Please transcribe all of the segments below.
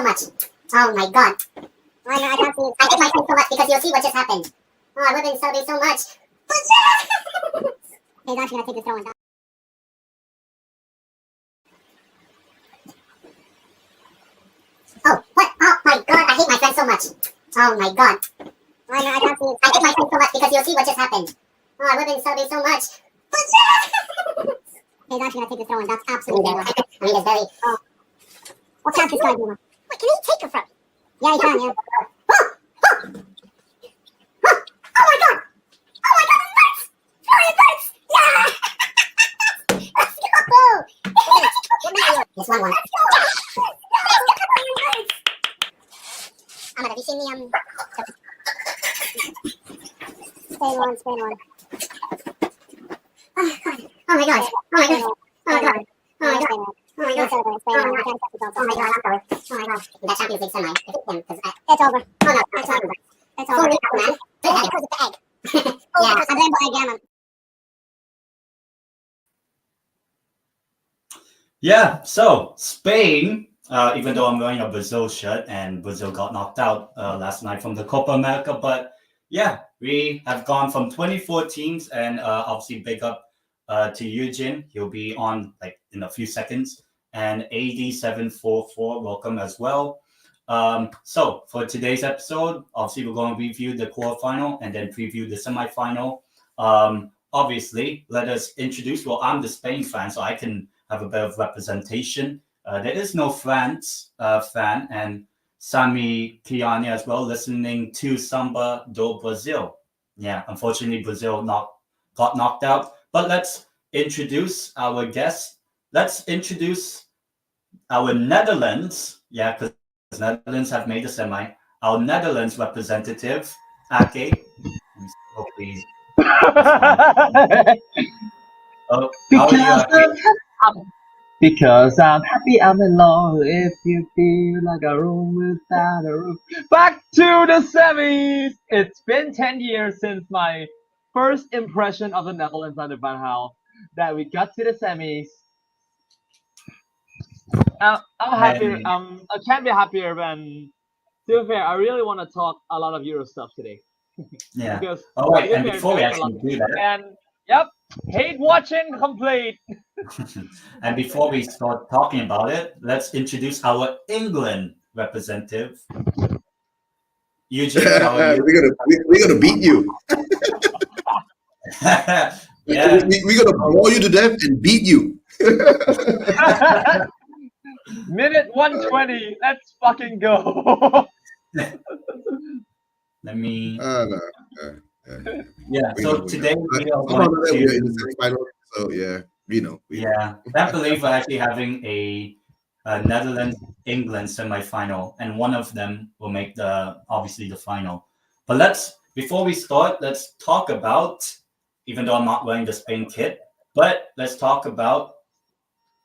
so much. Oh my god. I know, I can't see it. I hate my friend so much because you'll see what just happened. Oh, I would have been celebrating so much. He's actually gonna take the throw and oh, what? Oh my god, I hate my friend so much. Oh my god. I know, I can't see it. I hate my friend so much because you'll see what just happened. Oh, I would have been celebrating so much. He's actually gonna take the throw and that's absolutely I mean, it's very... Oh. What chance this guy do? Wait, can he take it from me? Yeah, he can, yeah. Oh my god! Oh my god, it hurts! Oh, it hurts! Yeah! Let's go! It's 1-1. Let's go! Ahmad, have you seen the Spain one. Oh god! Oh my god! Oh my god! Oh my god! Oh my god! Oh my god! Oh my god! Oh my god! Oh my god! That Champions League semi. It's over. Oh no, it's over. It's over. Man. Because of the egg. Yeah, I blame the egg, yeah, man. Yeah, so Spain, even though I'm wearing a Brazil shirt and Brazil got knocked out last night from the Copa America, but yeah, we have gone from 24 teams and obviously big up to Eujin. He'll be on like in a few seconds. And AD744, welcome as well. So for today's episode, obviously we're going to review the quarterfinal and then preview the semifinal. Obviously, let us introduce. Well, I'm the Spain fan, so I can have a bit of representation. There is no France fan, and Sami Kiani as well, listening to Samba do Brazil. Yeah, unfortunately, Brazil got knocked out. But let's introduce our guest. Let's introduce our Netherlands. Yeah, because Netherlands have made the semi. Our Netherlands representative, Ake. Oh, please. Oh, how are you, Ake? Because I'm happy I'm alone. If you feel like a room without a roof. Back to the semis! It's been 10 years since my first impression of the Netherlands under Van Gaal that we got to the semis. I'm happy. I can't be happier when. To be fair, I really want to talk a lot of Euro stuff today. Yeah. Because all right, and before we actually do that, and yep, hate watching complete. And before we start talking about it, let's introduce our England representative, Eugene. How are you? We're gonna beat you. Yeah, we're gonna bore you to death and beat you. Minute 120. Let's fucking go. let me. Yeah. So today we are going going to. In the semifinal, so yeah, Yeah, I believe we're actually having a Netherlands England semifinal, and one of them will make obviously the final. But before we start, let's talk about, even though I'm not wearing the Spain kit, but let's talk about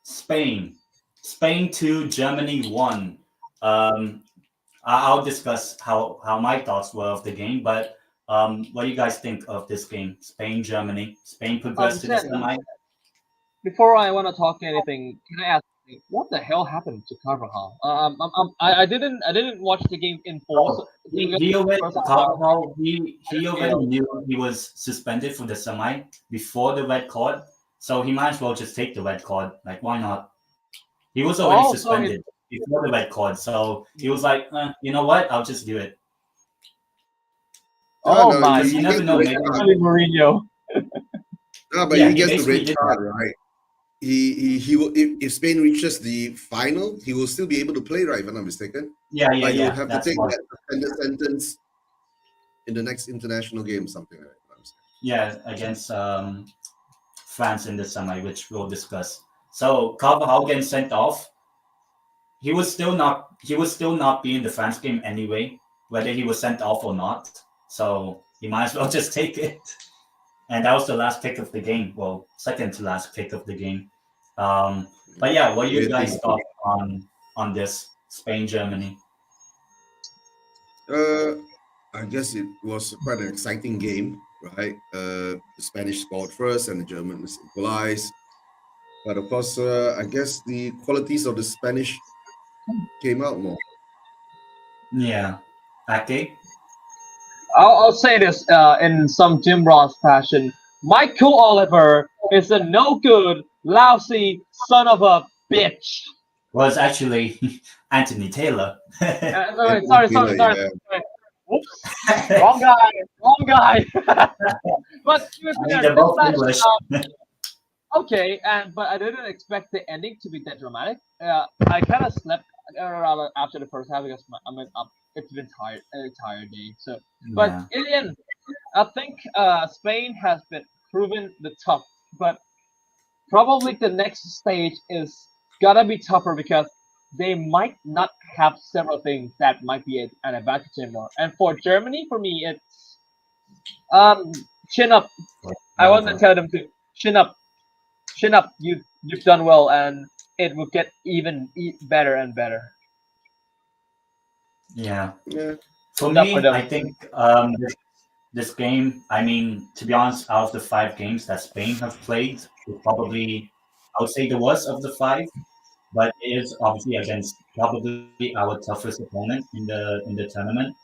Spain. Spain 2, Germany 1. I'll discuss how my thoughts were of the game, but what do you guys think of this game? Spain, Germany. Spain progressed to the semi. Before I want to talk anything, can I ask what the hell happened to Carvajal? I didn't watch the game in full. So he already knew he was suspended for the semi before the red card, so he might as well just take the red card. Like, why not? He was already suspended before the red card, so he was like, you know what? I'll just do it. Oh my! You never know. Maybe Mourinho. No, but he gets the red card, right? He will, if Spain reaches the final, he will still be able to play, right? If I'm not mistaken. Yeah. But he'll have to take that suspended sentence in the next international game, something like that. Yeah, against France in the semi, which we'll discuss. So Carvajal getting sent off. He would still not be in the France game anyway, whether he was sent off or not. So he might as well just take it. And that was the last kick of the game. Well, second to last kick of the game. But yeah, what do you guys thought on this Spain-Germany? I guess it was quite an exciting game, right? The Spanish scored first and the Germans equalized. But of course, I guess the qualities of the Spanish came out more. Yeah. Ake? I'll say this in some Jim Ross fashion. Michael Oliver is a no good, lousy son of a bitch. Was actually Anthony Taylor. Sorry. Yeah. Whoops. Wrong guy. But to be I mean, fair, they're this both match, English. okay, but I didn't expect the ending to be that dramatic. I kind of slept around after the first half because I'm up. It's been a tired day. So, but Yeah. in the end, I think Spain has been proven the tough, but probably the next stage is gotta be tougher because they might not have several things that might be an advantage anymore. And for Germany, for me, it's chin up. I want to tell them to chin up, chin up. You've done well, and it will get even better and better. Yeah. Yeah. For Good luck for me, them. I think this game, I mean, to be honest, out of the 5 games that Spain have played, probably, I would say the worst of the 5, but it is obviously against probably our toughest opponent in the tournament.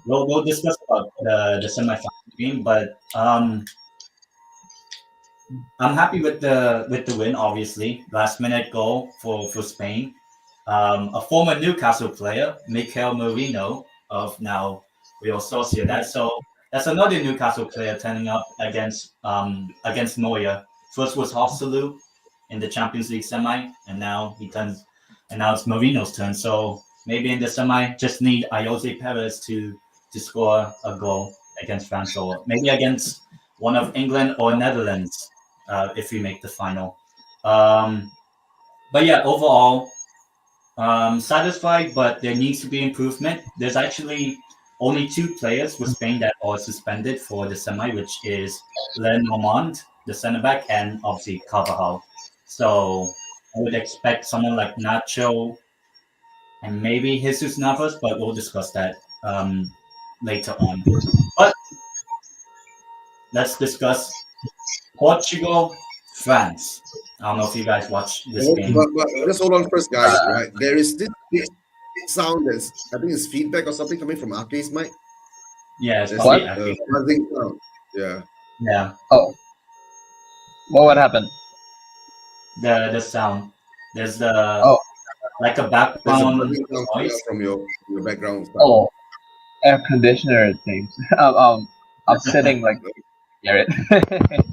We'll discuss about the semifinal game, but I'm happy with the win. Obviously, last minute goal for Spain. A former Newcastle player, Mikel Merino of now Real Sociedad. So that's another Newcastle player turning up against Neuer. First was Hosselu in the Champions League semi, and now it's Marino's turn. So maybe in the semi, just need Ayoze Perez to score a goal against France, or maybe against one of England or Netherlands if we make the final. Um, but yeah, overall, satisfied, but there needs to be improvement. There's actually only 2 players for Spain that are suspended for the semi, which is Lenormand, the centre back, and obviously Carvajal. So I would expect someone like Nacho and maybe Jesus Navas, but we'll discuss that later on. But let's discuss Portugal, France. I don't know if you guys watched this game. But just hold on first, guys. Right, there is this sound that's, I think it's feedback or something coming from Arcade's mic. Yeah, it's There's probably What? accurate. buzzing sound. Yeah. Yeah, Oh, what happened? the sound. There's the Oh, like a There's a background buzzing sound coming noise. out from your background stuff. oh, air conditioner things. I'm sitting like near it.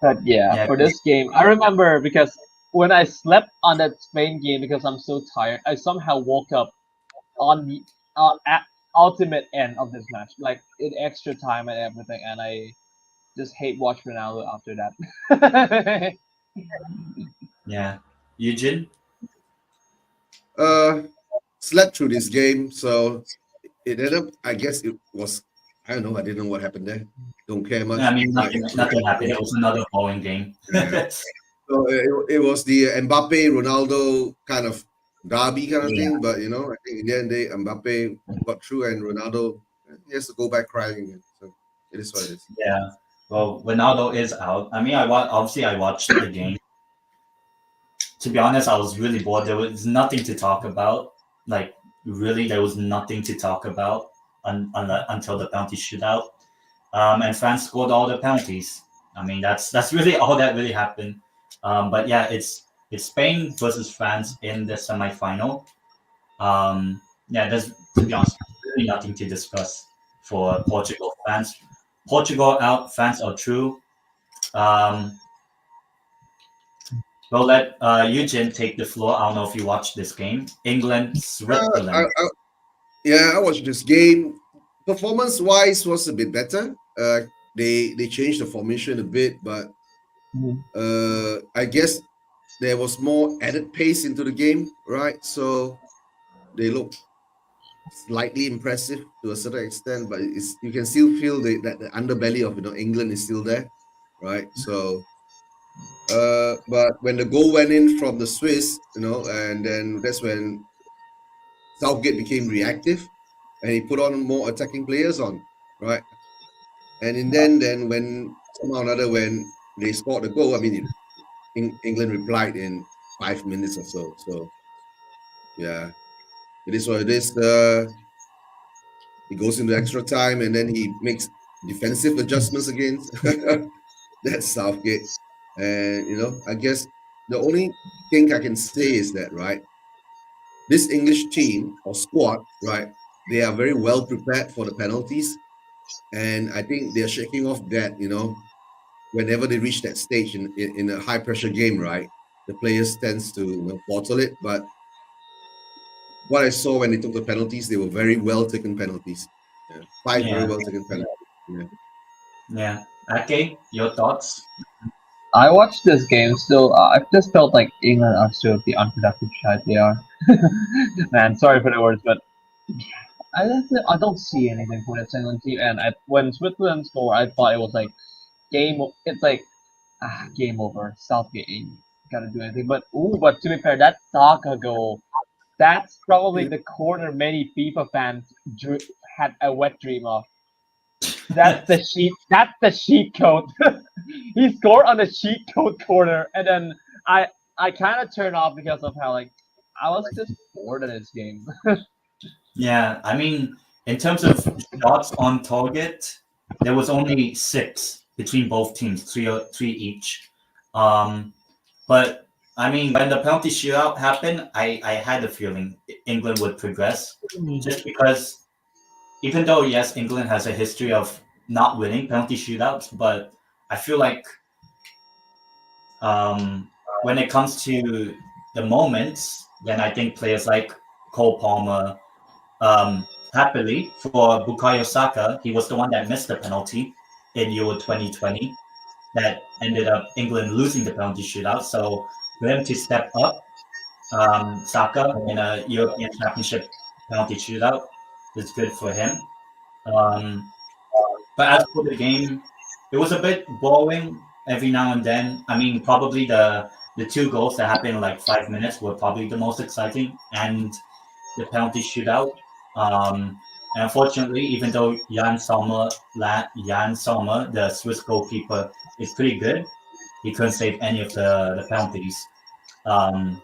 But yeah, Yeah, for this game, I remember because when I slept on that Spain game because I'm so tired, I somehow woke up on the at ultimate end of this match, like in extra time and everything, and I just hate watch Ronaldo after that. yeah. Eugene? Uh, Slept through this game, so it ended up. I guess it was. I don't know. I didn't know what happened there. Don't care I much. mean, Right. nothing happened. It was another boring game. Yeah. So it was the Mbappe Ronaldo kind of derby kind of Yeah, thing, but I think in the end they Mbappe got through and Ronaldo he has to go back crying again. So it is what it is. yeah. Well, Ronaldo is out. I mean, obviously I watched the game. To be honest, I was really bored. There was nothing to talk about. Like, really, there was nothing to talk about until the penalty shootout. And France scored all the penalties. I mean, that's really all that really happened. But yeah, it's Spain versus France in the semifinal. Yeah, there's, to be honest, really nothing to discuss for Portugal fans. Portugal out, France are true. Um, we'll let Eugene take the floor. I don't know if you watched this game. England, Switzerland. Yeah, I watched this game. Performance wise was a bit better. They changed the formation a bit, but I guess there was more added pace into the game, right? So they look slightly impressive to a certain extent, but it's you can still feel that the underbelly of England is still there, right? So but when the goal went in from the Swiss, and then that's when Southgate became reactive and he put on more attacking players on, right? And then when somehow or another when they scored the goal, I mean England replied in 5 minutes or so. So yeah. it is what it is. He goes into extra time and then he makes defensive adjustments against that's Southgate. And I guess the only thing I can say is that, right, this English team or squad, right, they are very well prepared for the penalties. And I think they're shaking off that, whenever they reach that stage in a high pressure game, right, the players tends to bottle it. But what I saw when they took the penalties, they were very well taken penalties. Yeah. Five very Yeah, well taken penalties. Yeah. yeah. Okay, your thoughts? I watched this game still. I just felt like England are still the unproductive side they are. Man, sorry for the words, but I don't see anything for this England team. And when Switzerland scored, I thought it was like It's like game over. Southgate ain't gotta do anything. But to be fair, that Saka goal, that's probably the corner many FIFA fans had a wet dream of. That's the sheet. That's the sheet code. He scored on the sheet code corner, and then I kind of turned off because of how like I was just bored of this game. Yeah, I mean, in terms of shots on target, there was only 6 between both teams, three each. But I mean, when the penalty shootout happened, I had a feeling England would progress, just because even though yes, England has a history of not winning penalty shootouts, but I feel like when it comes to the moments, then I think players like Cole Palmer, happily for Bukayo Saka, he was the one that missed the penalty in Euro 2020 that ended up England losing the penalty shootout. So for him to step up, Saka in a European Championship penalty shootout is good for him. But as for the game, it was a bit boring every now and then. I mean, probably the 2 goals that happened in like 5 minutes were probably the most exciting, and the penalty shootout. And unfortunately, even though Jan Sommer, the Swiss goalkeeper, is pretty good, he couldn't save any of the penalties. And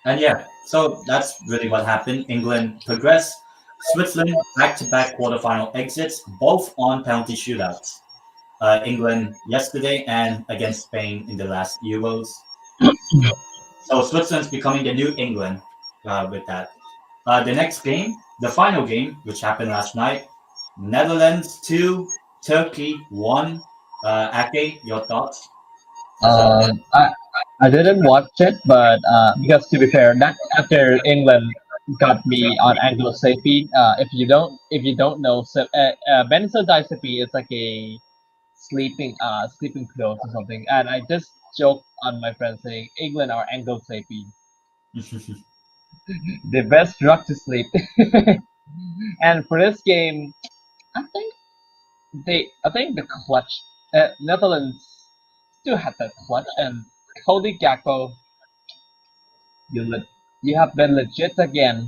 yeah, so that's really what happened. England progressed. Switzerland back-to-back quarterfinal exits, both on penalty shootouts. England yesterday and against Spain in the last Euros. So Switzerland's becoming the new England with that. The next game, the final game, which happened last night, Netherlands 2, Turkey 1. Ake, your thoughts? I didn't watch it, but because to be fair, that after England got me on Anglo-Sapi. If you don't know, so benzodiazepine is like a sleeping pills or something, and I just joked on my friend saying England are Anglo-Sapi, the best drug to sleep. And for this game, I think the clutch, Netherlands still had that clutch, and Cody Gakpo, you have been legit again.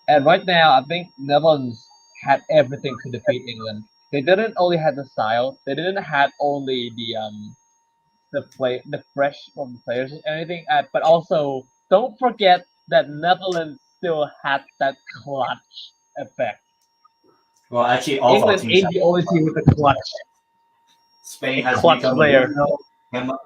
And right now, I think Netherlands had everything to defeat England. They didn't only have the style, they didn't have only the fresh from the players and everything, but also don't forget that Netherlands still had that clutch effect. Well, actually, all of our England teams ain't have. the only team with a clutch. Spain A has clutch become player.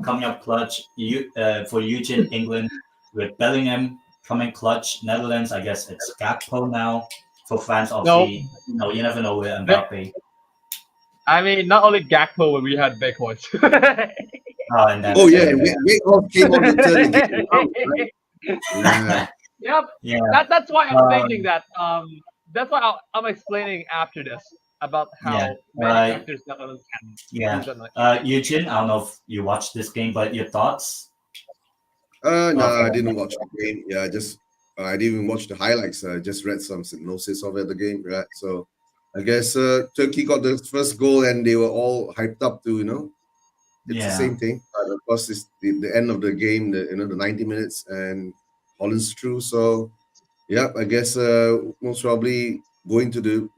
coming up clutch. For Eugin, England with Bellingham coming clutch. Netherlands, I guess it's Gakpo now. For fans of No, you never know with Mbappe. I mean not only Gakpo, but we had big ones. And then Yeah, Wake came on to turn the game around, right? Yeah. Yep. yeah, That's why I'm thinking that. That's why I'm explaining after this about yeah, how many factors Netherlands can yeah. use on like. Eugene, I don't know if you watched this game, but your thoughts? No, Okay. I didn't watch the game. Yeah, I didn't even watch the highlights. I just read some synopsis of the game, right? So I guess Turkey got the first goal and they were all hyped up to, it's the same thing. But of course, it's the end of the game, the 90 minutes, and Holland's through. So yeah, I guess most probably going to the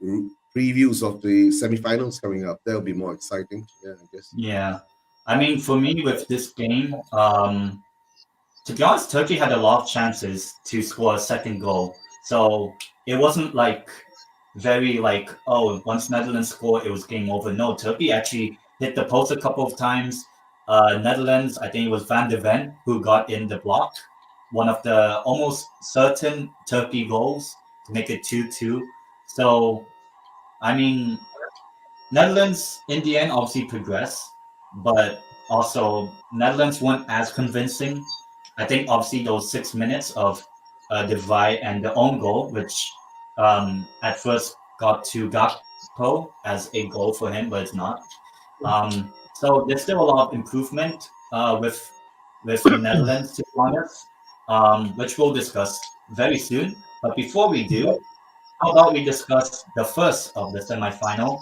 previews of the semifinals coming up. That'll be more exciting. Yeah, I guess. Yeah, I mean, for me with this game, to be honest, Turkey had a lot of chances to score a second goal. So it wasn't like very like, oh, once Netherlands scored, it was game over. No, Turkey actually hit the post a couple of times. Netherlands, I think it was Van de Ven who got in the block. One of the almost certain Turkey goals to make it 2-2. So, I mean, Netherlands in the end obviously progressed, but also Netherlands weren't as convincing. I think obviously those 6 minutes of divide and the own goal, which at first got to Gakpo as a goal for him, but it's not. So there's still a lot of improvement with the Netherlands, to be honest, which we'll discuss very soon. But before we do, how about we discuss the first of the semifinal,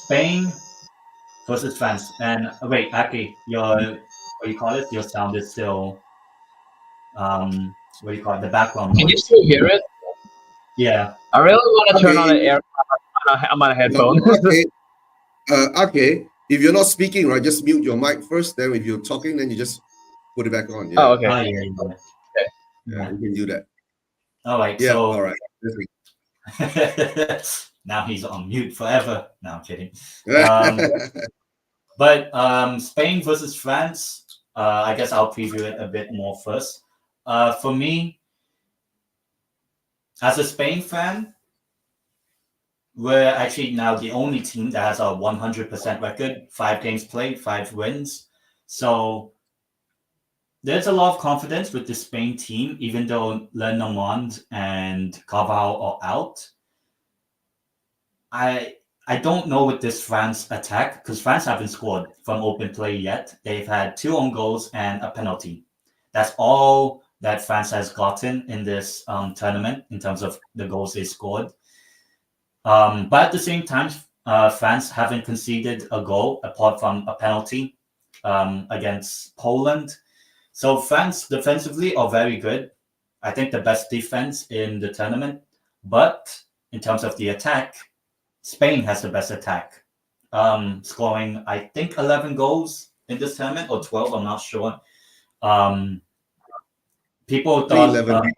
Spain versus France. And wait, Aki, your what do you call it? Your sound is still what do you call it? The background Can you noise. still hear it? Yeah. I really want to turn on the Okay. air. I'm on a headphone. Okay. Okay. If you're not speaking, right, just mute your mic first. Then if you're talking, then you just put it back on. Yeah. Oh, okay. Oh yeah. Yeah, you can do that. All right. Yeah. So All right. now he's on mute forever. No, I'm kidding. But Spain versus France. I guess I'll preview it a bit more first. For me, as a Spain fan, we're actually now the only team that has a 100% record, 5 games played, 5 wins. So there's a lot of confidence with the Spain team, even though Lenormand and Carvajal are out. I don't know with this France attack, because France haven't scored from open play yet. They've had 2 own goals and a penalty. That's all that France has gotten in this tournament in terms of the goals they scored. But at the same time, France haven't conceded a goal apart from a penalty against Poland. So France defensively are very good. I think the best defense in the tournament. But in terms of the attack, Spain has the best attack, scoring I think 11 goals in this tournament or 12. I'm not sure. People thought, 11.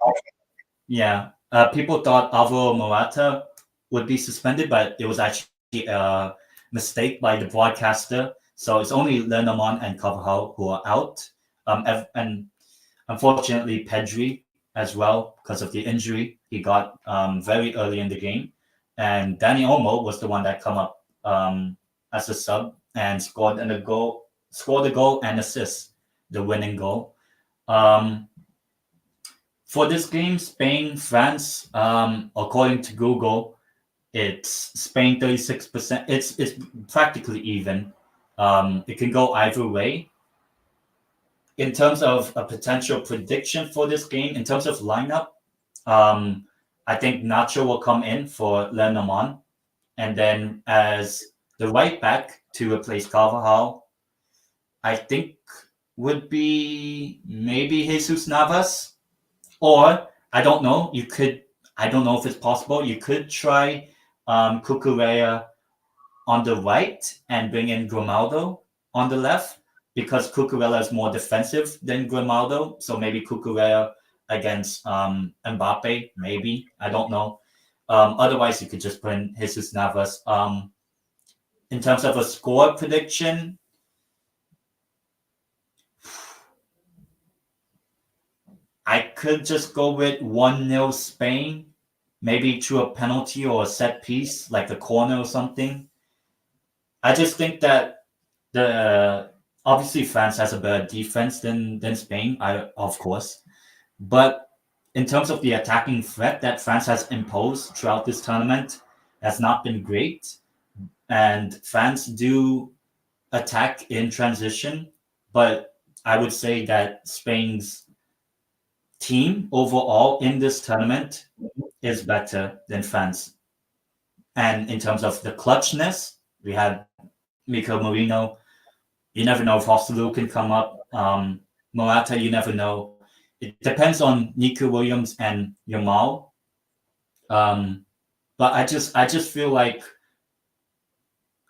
people thought Alvaro Morata would be suspended, but it was actually a mistake by the broadcaster. So it's only Lenormand and Carvajal who are out. And unfortunately, Pedri as well, because of the injury he got very early in the game. And Dani Olmo was the one that come up as a sub and scored a goal and assist the winning goal. For this game, Spain, France, according to Google, it's Spain 36%. It's practically even. It can go either way. In terms of a potential prediction for this game, in terms of lineup, I think Nacho will come in for Lenormand, and then as the right back to replace Carvajal, I think would be maybe Jesus Navas, or I don't know. I don't know if it's possible. You could try Cucurella on the right and bring in Grimaldo on the left, because Cucurella is more defensive than Grimaldo. So maybe Cucurella against Mbappe, maybe. I don't know. Otherwise, you could just put in Jesus Navas. In terms of a score prediction, I could just go with 1-0 Spain, maybe through a penalty or a set piece, like a corner or something. I just think that obviously France has a better defense than Spain, of course. But in terms of the attacking threat that France has imposed throughout this tournament has not been great. And France do attack in transition, but I would say that Spain's team overall in this tournament is better than France. And in terms of the clutchness, we had Mikel Merino. You never know if Hostelou can come up. Morata, you never know. It depends on Nico Williams and Yamal. But I just feel like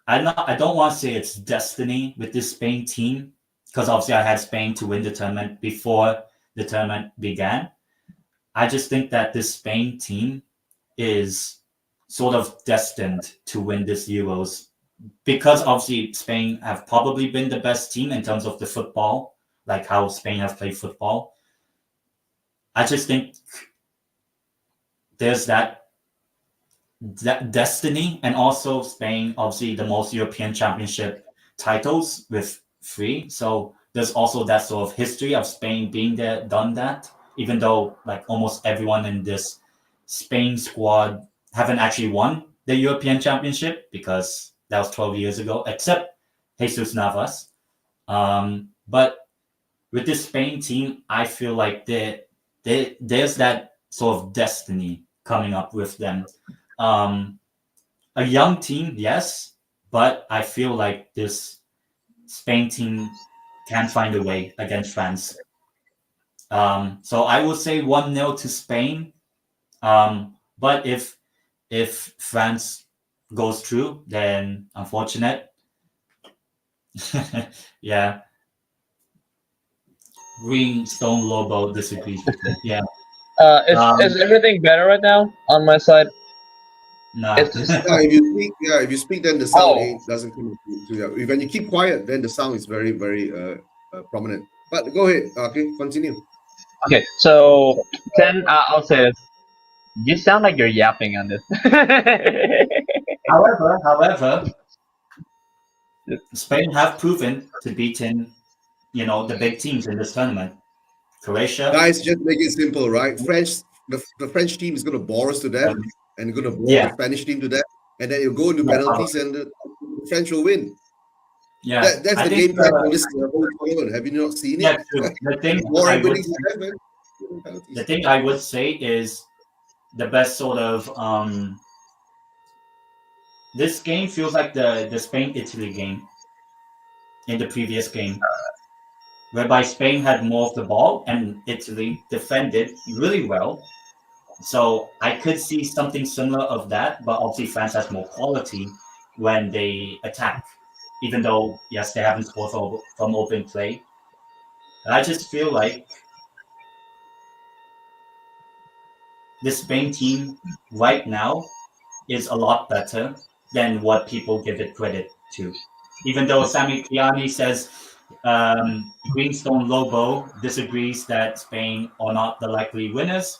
I don't want to say it's destiny with this Spain team, because obviously I had Spain to win the tournament before the tournament began. I just think that this Spain team is sort of destined to win this Euros because obviously Spain have probably been the best team in terms of the football, like how Spain have played football. I just think there's that destiny, and also Spain, obviously the most European Championship titles with 3. So there's also that sort of history of Spain being there, done that, even though like almost everyone in this Spain squad haven't actually won the European Championship because that was 12 years ago, except Jesus Navas. But with this Spain team, I feel like there's that sort of destiny coming up with them. A young team, yes, but I feel like this Spain team can find a way against France. So I will say 1-0 to Spain. But if France goes through, then unfortunate. Yeah. Greenstone Lobo disagrees with me. Yeah. Is everything better right now on my side? Nah. If you speak, then the sound Oh. doesn't come to you. When you keep quiet, then the sound is very, very prominent. But go ahead. Okay, continue. Okay, so then I'll say this. You sound like you're yapping on this. However, Spain have proven to beaten, the big teams in this tournament. Croatia. Guys, just make it simple, right? The French team is going to bore us to death and going to bore the Spanish team to death, and then you'll go into penalties and the French will win. Yeah, that's the game plan for this whole tournament. Have you not seen it? Yeah, true. The thing I would say is the best sort of this game feels like the Spain-Italy game in the previous game, whereby Spain had more of the ball and Italy defended really well. So I could see something similar of that, but obviously France has more quality when they attack, even though, yes, they haven't scored from open play. And I just feel like the Spain team right now is a lot better than what people give it credit to. Even though Sami Piani says Greenstone Lobo disagrees that Spain are not the likely winners.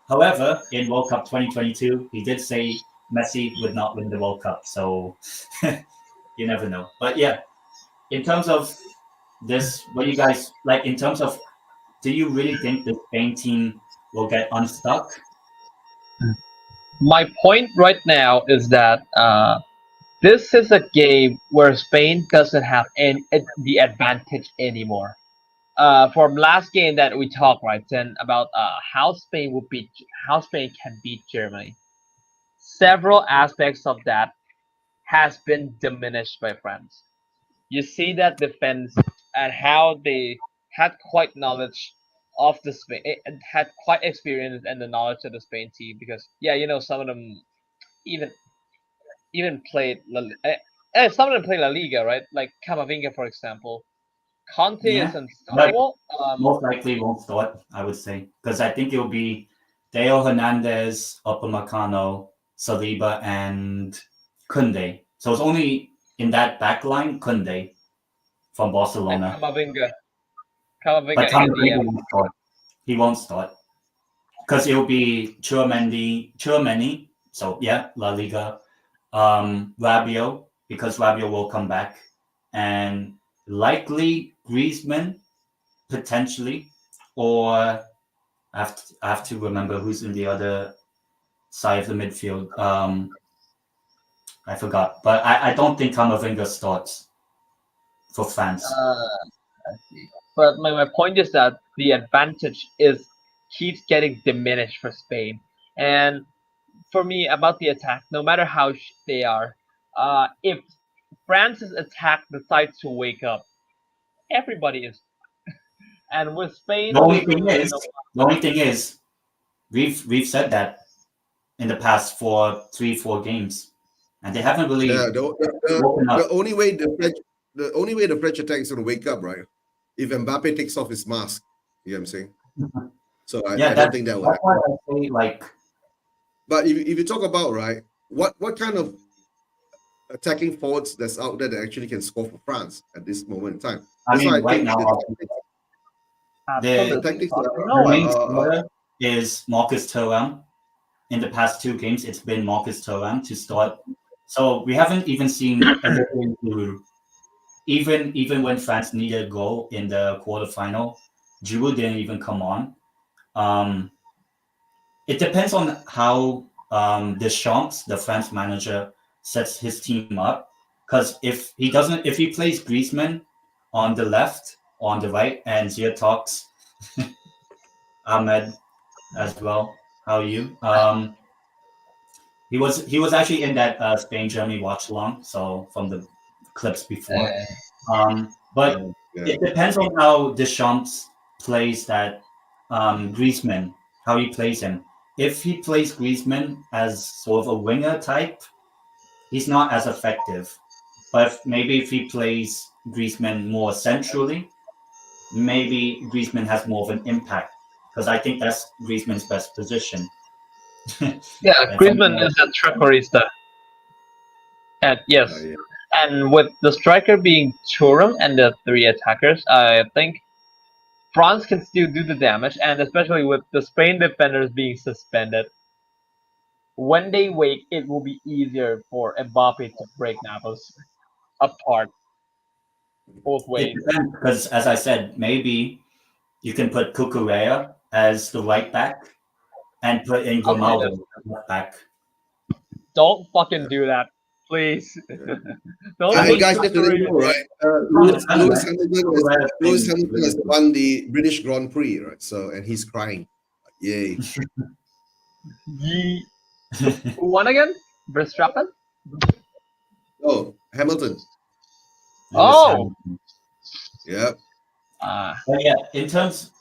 However, in World Cup 2022, he did say Messi would not win the World Cup. So you never know. But yeah, in terms of this, what do you guys like in terms of, do you really think the Spain team will get unstuck? My point right now is that this is a game where Spain doesn't have the advantage anymore. From last game that we talked, right, then about how Spain can beat Germany. Several aspects of that has been diminished by France. You see that defense and how they had quite knowledge of the Spain, had quite experience and the knowledge of the Spain team because some of them even played some of them play La Liga, right? Like Camavinga, for example. Conte is unstoppable. Most likely won't start, I would say, because I think it'll be Theo Hernandez, Upamecano, Saliba, and Kunde. So it's only in that back line, Kunde from Barcelona. And Camavinga. But Camavinga won't start. He won't start because it'll be Chouameni. So yeah, La Liga. Rabiot, because Rabiot will come back, and likely Griezmann, potentially, or I have to remember who's in the other side of the midfield. I forgot, but I don't think Camavinga starts for France. I see. But my point is that the advantage keeps getting diminished for Spain, and for me about the attack, no matter how they are, if France's attack decides to wake up, everybody is. And with Spain, the only thing is, we've said that in the past 3-4 games, and they haven't really. Yeah, the only way the French attack is going to wake up, right? If Mbappe takes off his mask, you know what I'm saying? So I Yeah, don't think that will that's why happen. I say like But if you talk about, right, what kind of attacking forwards that's out there that actually can score for France at this moment in time? I That's why mean I right think now the the tactics No way. main scorer is Marcus Thuram. In the past 2 games, it's been Marcus Thuram to start. So we haven't even seen Olivier Giroud. Even when France needed a goal in the quarterfinal, Giroud didn't even come on. Um, it depends on how Deschamps, the France manager, sets his team up. Because if he plays Griezmann on the left, on the right, and Ziyech Ahmed as well. How are you? He was actually in that Spain Germany watch along. So from the clips before, but yeah. it depends on how Deschamps plays that Griezmann, how he plays him. If he plays Griezmann as sort of a winger type, he's not as effective. But maybe if he plays Griezmann more centrally, maybe Griezmann has more of an impact because I think that's Griezmann's best position. Yeah, And Griezmann is a trequarista. And yes, Yeah. and with the striker being Thuram and the 3 attackers, I think France can still do the damage, and especially with the Spain defenders being suspended, when they wake, it will be easier for Mbappe to break Navas apart both it ways. depends because, as I said, maybe you can put Cucurella as the right back and put in Grimaldo as left back. Don't fucking do that, please. Don't And take guys, just to let you know, Cucurella. right? Lewis Hamilton has won the British Grand Prix, right? So, and he's crying. Yay! Who won again? Verstappen? Oh, Hamilton. Lewis Oh! Hamilton. Yeah. But yeah, in terms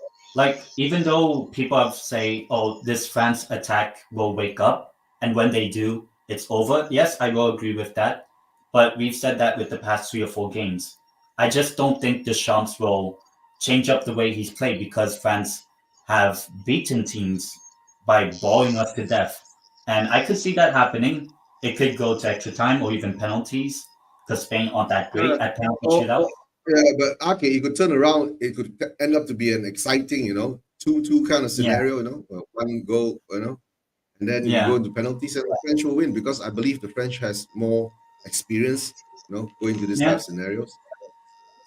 even though people have say, "Oh, this France attack will wake up," and when they do, it's over. Yes, I will agree with that. But we've said that with the past 3 or 4 games. I just don't think Deschamps will change up the way he's played because France have beaten teams by boring us to death, and I could see that happening. It could go to extra time or even penalties because Spain aren't that great at penalty shootouts. Yeah, but okay, it could turn around. It could end up to be an exciting, 2-2 kind of scenario, one goal, and then you Yeah. go into penalties and the French will win because I believe the French has more experience, going to this type of scenarios.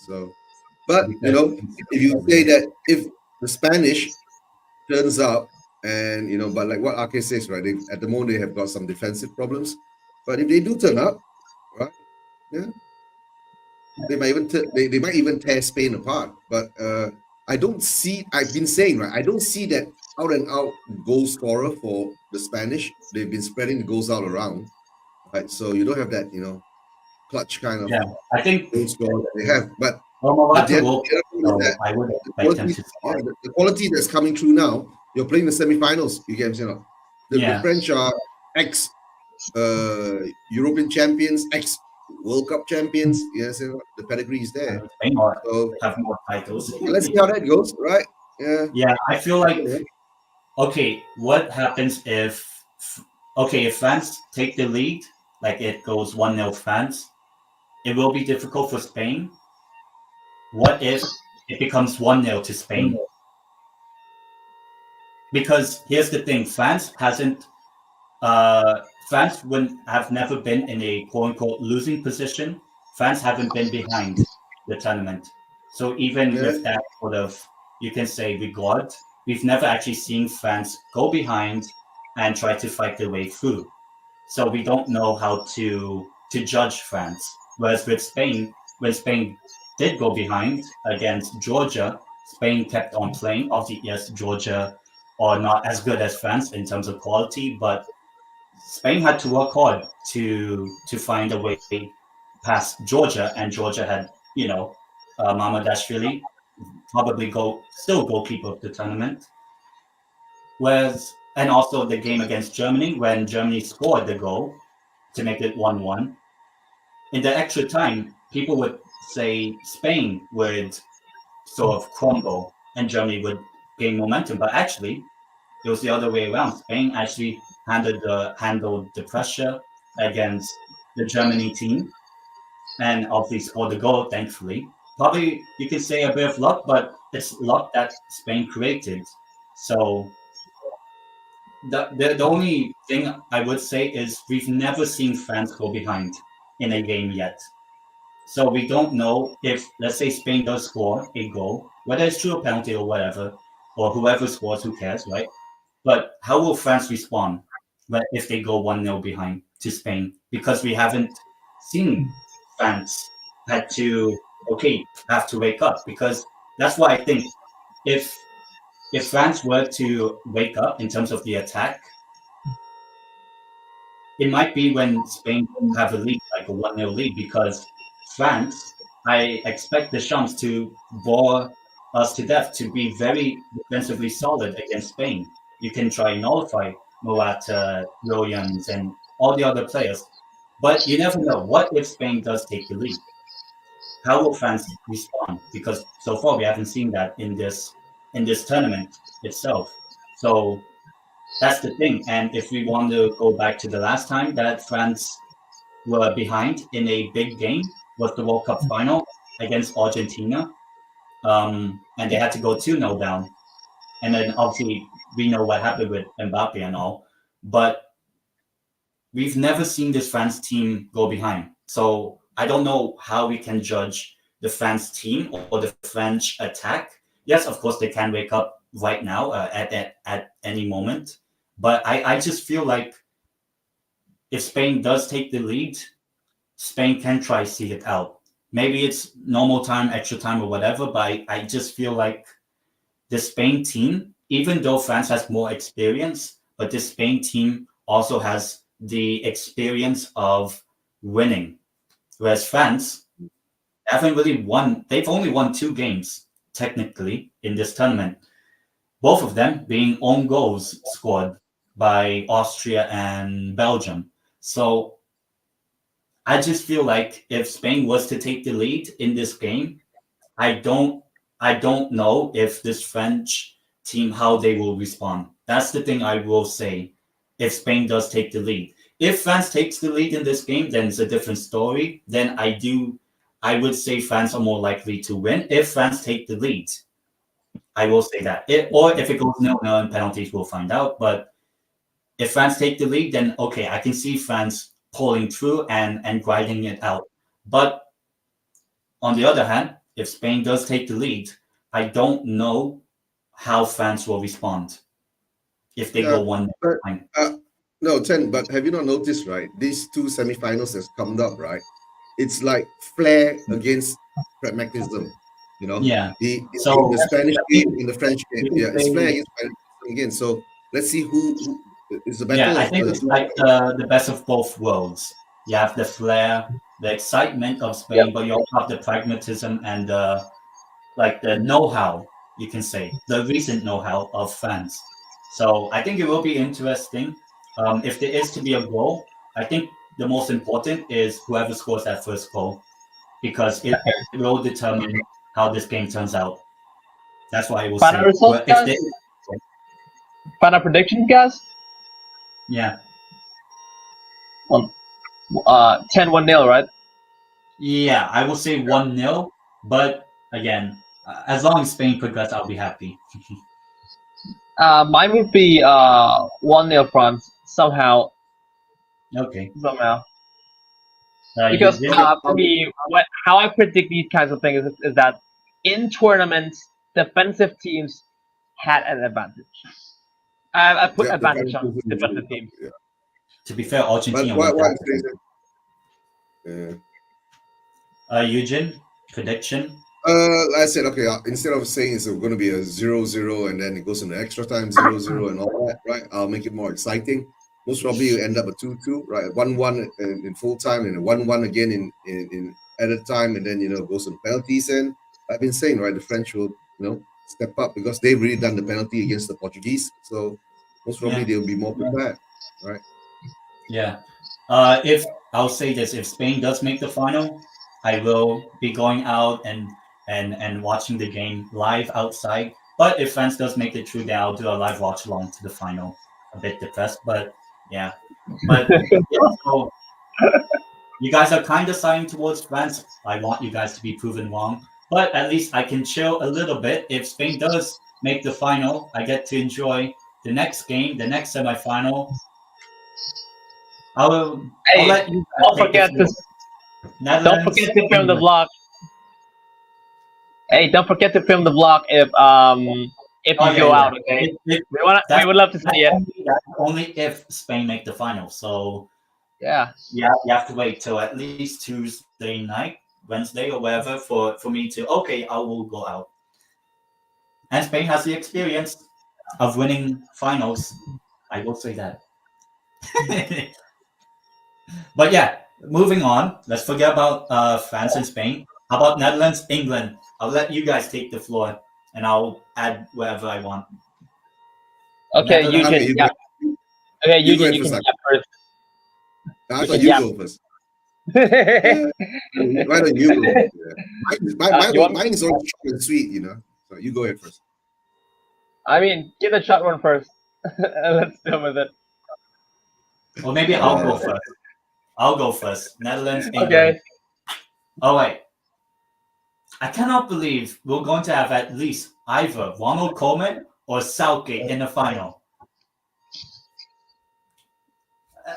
So, but if you say that if the Spanish turns up and but like what Ake says, right? At the moment they have got some defensive problems, but if they do turn up, right? Yeah, they might even tear Spain apart. But I don't see. I've been saying, right? I don't see that out and out goal scorer for the Spanish. They've been spreading the goals out around, right? So you don't have that, clutch kind of I think goal scorer that they have. But Morata the will. other thing is that I would the expect him quality, to score. the quality that's coming through now. You're playing the semi-finals. You get the French are ex European champions, ex World Cup champions. Yes, the pedigree is there. Spain So have more titles. let's see how that goes, right? Yeah. Yeah, I feel like okay. What happens if France take the lead, like it goes 1-0 France, it will be difficult for Spain. What if it becomes 1-0 to Spain? Because here's the thing: France hasn't. France have never been in a quote unquote losing position. France haven't been behind the tournament. So even with that sort of, you can say, regard, we've never actually seen France go behind and try to fight their way through. So we don't know how to judge France. Whereas with Spain, when Spain did go behind against Georgia, Spain kept on playing. Obviously, yes, Georgia are not as good as France in terms of quality, but Spain had to work hard to find a way past Georgia, and Georgia had, Mamadashvili, probably still goalkeeper of the tournament. And also the game against Germany, when Germany scored the goal to make it 1-1. In the extra time, people would say Spain would sort of crumble and Germany would gain momentum. But actually, it was the other way around. Spain actually handled the pressure against the Germany team, and obviously scored the goal. Thankfully, probably you can say a bit of luck, but it's luck that Spain created. So the only thing I would say is we've never seen France go behind in a game yet. So we don't know if, let's say, Spain does score a goal, whether it's through a penalty or whatever, or whoever scores, who cares, right? But how will France respond if they go 1-0 behind to Spain? Because we haven't seen France had to, have to wake up. Because that's why I think if France were to wake up in terms of the attack, it might be when Spain have a lead, like a 1-0 lead, because France, I expect the Champs to bore us to death, to be very defensively solid against Spain. You can try and nullify Morata, Eujin, and all the other players, but you never know. What if Spain does take the lead? How will France respond? Because so far we haven't seen that in this tournament itself. So that's the thing. And if we want to go back to the last time that France were behind in a big game, was the World Cup final against Argentina. And they had to go 2-0 down. And then obviously we know what happened with Mbappe and all. But we've never seen this France team go behind. So I don't know how we can judge the France team or the French attack. Yes, of course, they can wake up right now at any moment. But I just feel like if Spain does take the lead, Spain can try to see it out. Maybe it's normal time, extra time, or whatever, but I just feel like the Spain team, even though France has more experience, but the Spain team also has the experience of winning. Whereas France haven't really won. They've only won 2 games, technically, in this tournament. Both of them being own goals scored by Austria and Belgium. So I just feel like if Spain was to take the lead in this game, I don't know if this French team, how they will respond. That's the thing I will say. If Spain does take the lead, if France takes the lead in this game, then it's a different story. Then I would say France are more likely to win. If France take the lead, I will say that. Or if it goes 0-0 and penalties, we'll find out. But if France take the lead, then okay, I can see France pulling through and grinding it out. But on the other hand, if Spain does take the lead, I don't know how France will respond if they go 1-0 behind. No, Ten, but have you not noticed, right? These 2 semifinals has come up, right? It's like flair against pragmatism, you know? Yeah. In So the Spanish game, in the French game, you it's say- flair against pragmatism again. So let's see who is the battle. Yeah, I think it's like the best of both worlds. You have the flair, the excitement of Spain, but you also have the pragmatism and the know-how, you can say, the recent know-how of France. So I think it will be interesting. If there is to be a goal, I think the most important is whoever scores that first goal, because it will determine how this game turns out. That's why I will Final say. result, If guys? they, Final prediction, guys? yeah, 10-1-0, right? yeah, I will say 1-0. But again, as long as Spain progress, I'll be happy. Mine would be 1-0 France somehow. Okay. Because you- for me, how I predict these kinds of things is that in tournaments, defensive teams had an advantage. I put Yeah, advantage on defensive teams. Yeah. to be fair, But Argentina why won I'm that. saying that, Eugene, prediction? I said, okay, instead of saying it's going to be a 0-0 and then it goes into extra time 0-0 and all that, right? I'll make it more exciting. Most probably you end up a 2-2, right? 1-1 in full time and a 1-1 again in added time, and then goes to the penalties. And I've been saying, right, the French will step up because they've really done the penalty against the Portuguese. So most probably they'll be more prepared, right? Yeah. If I'll say this, if Spain does make the final, I will be going out and watching the game live outside But if France does make it through, then I'll do a live watch along to the final. A bit depressed, but yeah. But yeah, so you guys are kind of siding towards France. I want you guys to be proven wrong, but at least I can chill a little bit. If Spain does make the final, I get to enjoy the next game, the next semifinal. I'll Hey, let you guys don't take forget the to floor. Netherlands, don't forget to film the England. vlog. Hey, don't forget to film the vlog if Oh, you go yeah. out. Okay, We we would love to see it. That's only if Spain make the final. So Yeah. yeah, you have to wait till at least Tuesday night, Wednesday or whatever for me to okay, I will go out. And Spain has the experience of winning finals. I will say that. But yeah, moving on. Let's forget about France and Spain. How about Netherlands, England? I'll let you guys take the floor, and I'll add whatever I want. Okay, Netherlands. Eugin. Okay, Yeah. Okay, you go Eugin, ahead you first. can jump first. I You thought can you jump. go first. Why don't you go? You want- Mine is all short and sweet, you know. So you go ahead first. I mean, give the short one first. Let's deal with it. Or maybe I'll go first. I'll go first. Netherlands, England. Okay. All right. I cannot believe we're going to have at least either Ronald Koeman or Southgate in the final.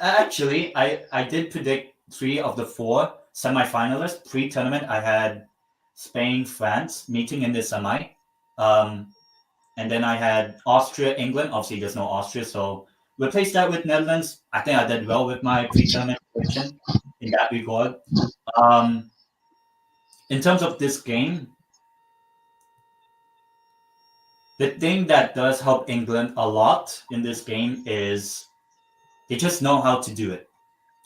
Actually, I did predict 3 of the 4 semifinalists pre-tournament. I had Spain, France meeting in the semi, and then I had Austria, England. Obviously, there's no Austria, so replace that with Netherlands. I think I did well with my pre-tournament prediction in that regard. In terms of this game, the thing that does help England a lot in this game is they just know how to do it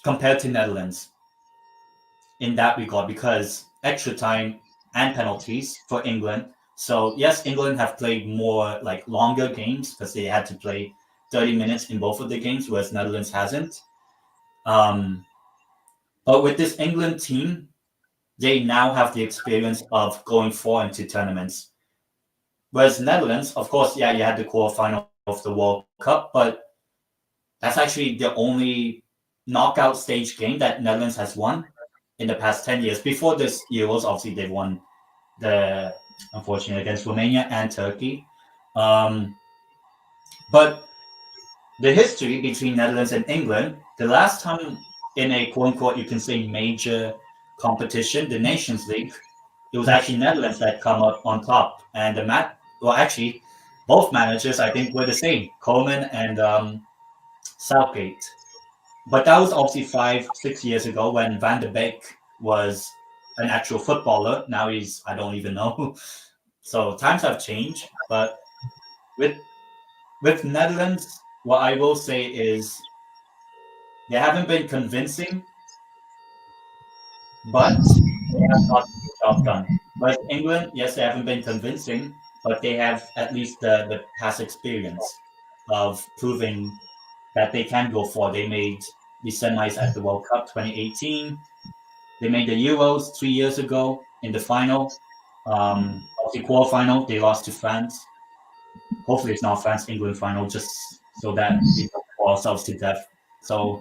compared to Netherlands in that regard because extra time and penalties for England. So yes, England have played more like longer games because they had to play 30 minutes in both of the games, whereas Netherlands hasn't. But with this England team, they now have the experience of going far into tournaments. Whereas Netherlands, of course, yeah, you had the quarterfinal of the World Cup, but that's actually the only knockout stage game that Netherlands has won in the past 10 years. Before this Euros, obviously they've won unfortunately, against Romania and Turkey. But the history between Netherlands and England, the last time in a quote unquote, you can say major competition, the Nations League, it was actually Netherlands that come up on top. And actually, both managers, I think, were the same, Koeman and Southgate. But that was obviously 5-6 years ago when Van de Beek was an actual footballer. Now he's, I don't even know. So times have changed. But with Netherlands, what I will say is they haven't been convincing, but they have got the job done. But England, yes, they haven't been convincing, but they have at least the past experience of proving that they can go far. They made the semis at the World Cup 2018. They made the Euros 3 years ago in the final. The quarterfinal, they lost to France. Hopefully, it's not France-England final, just so that we don't fall ourselves to death. So,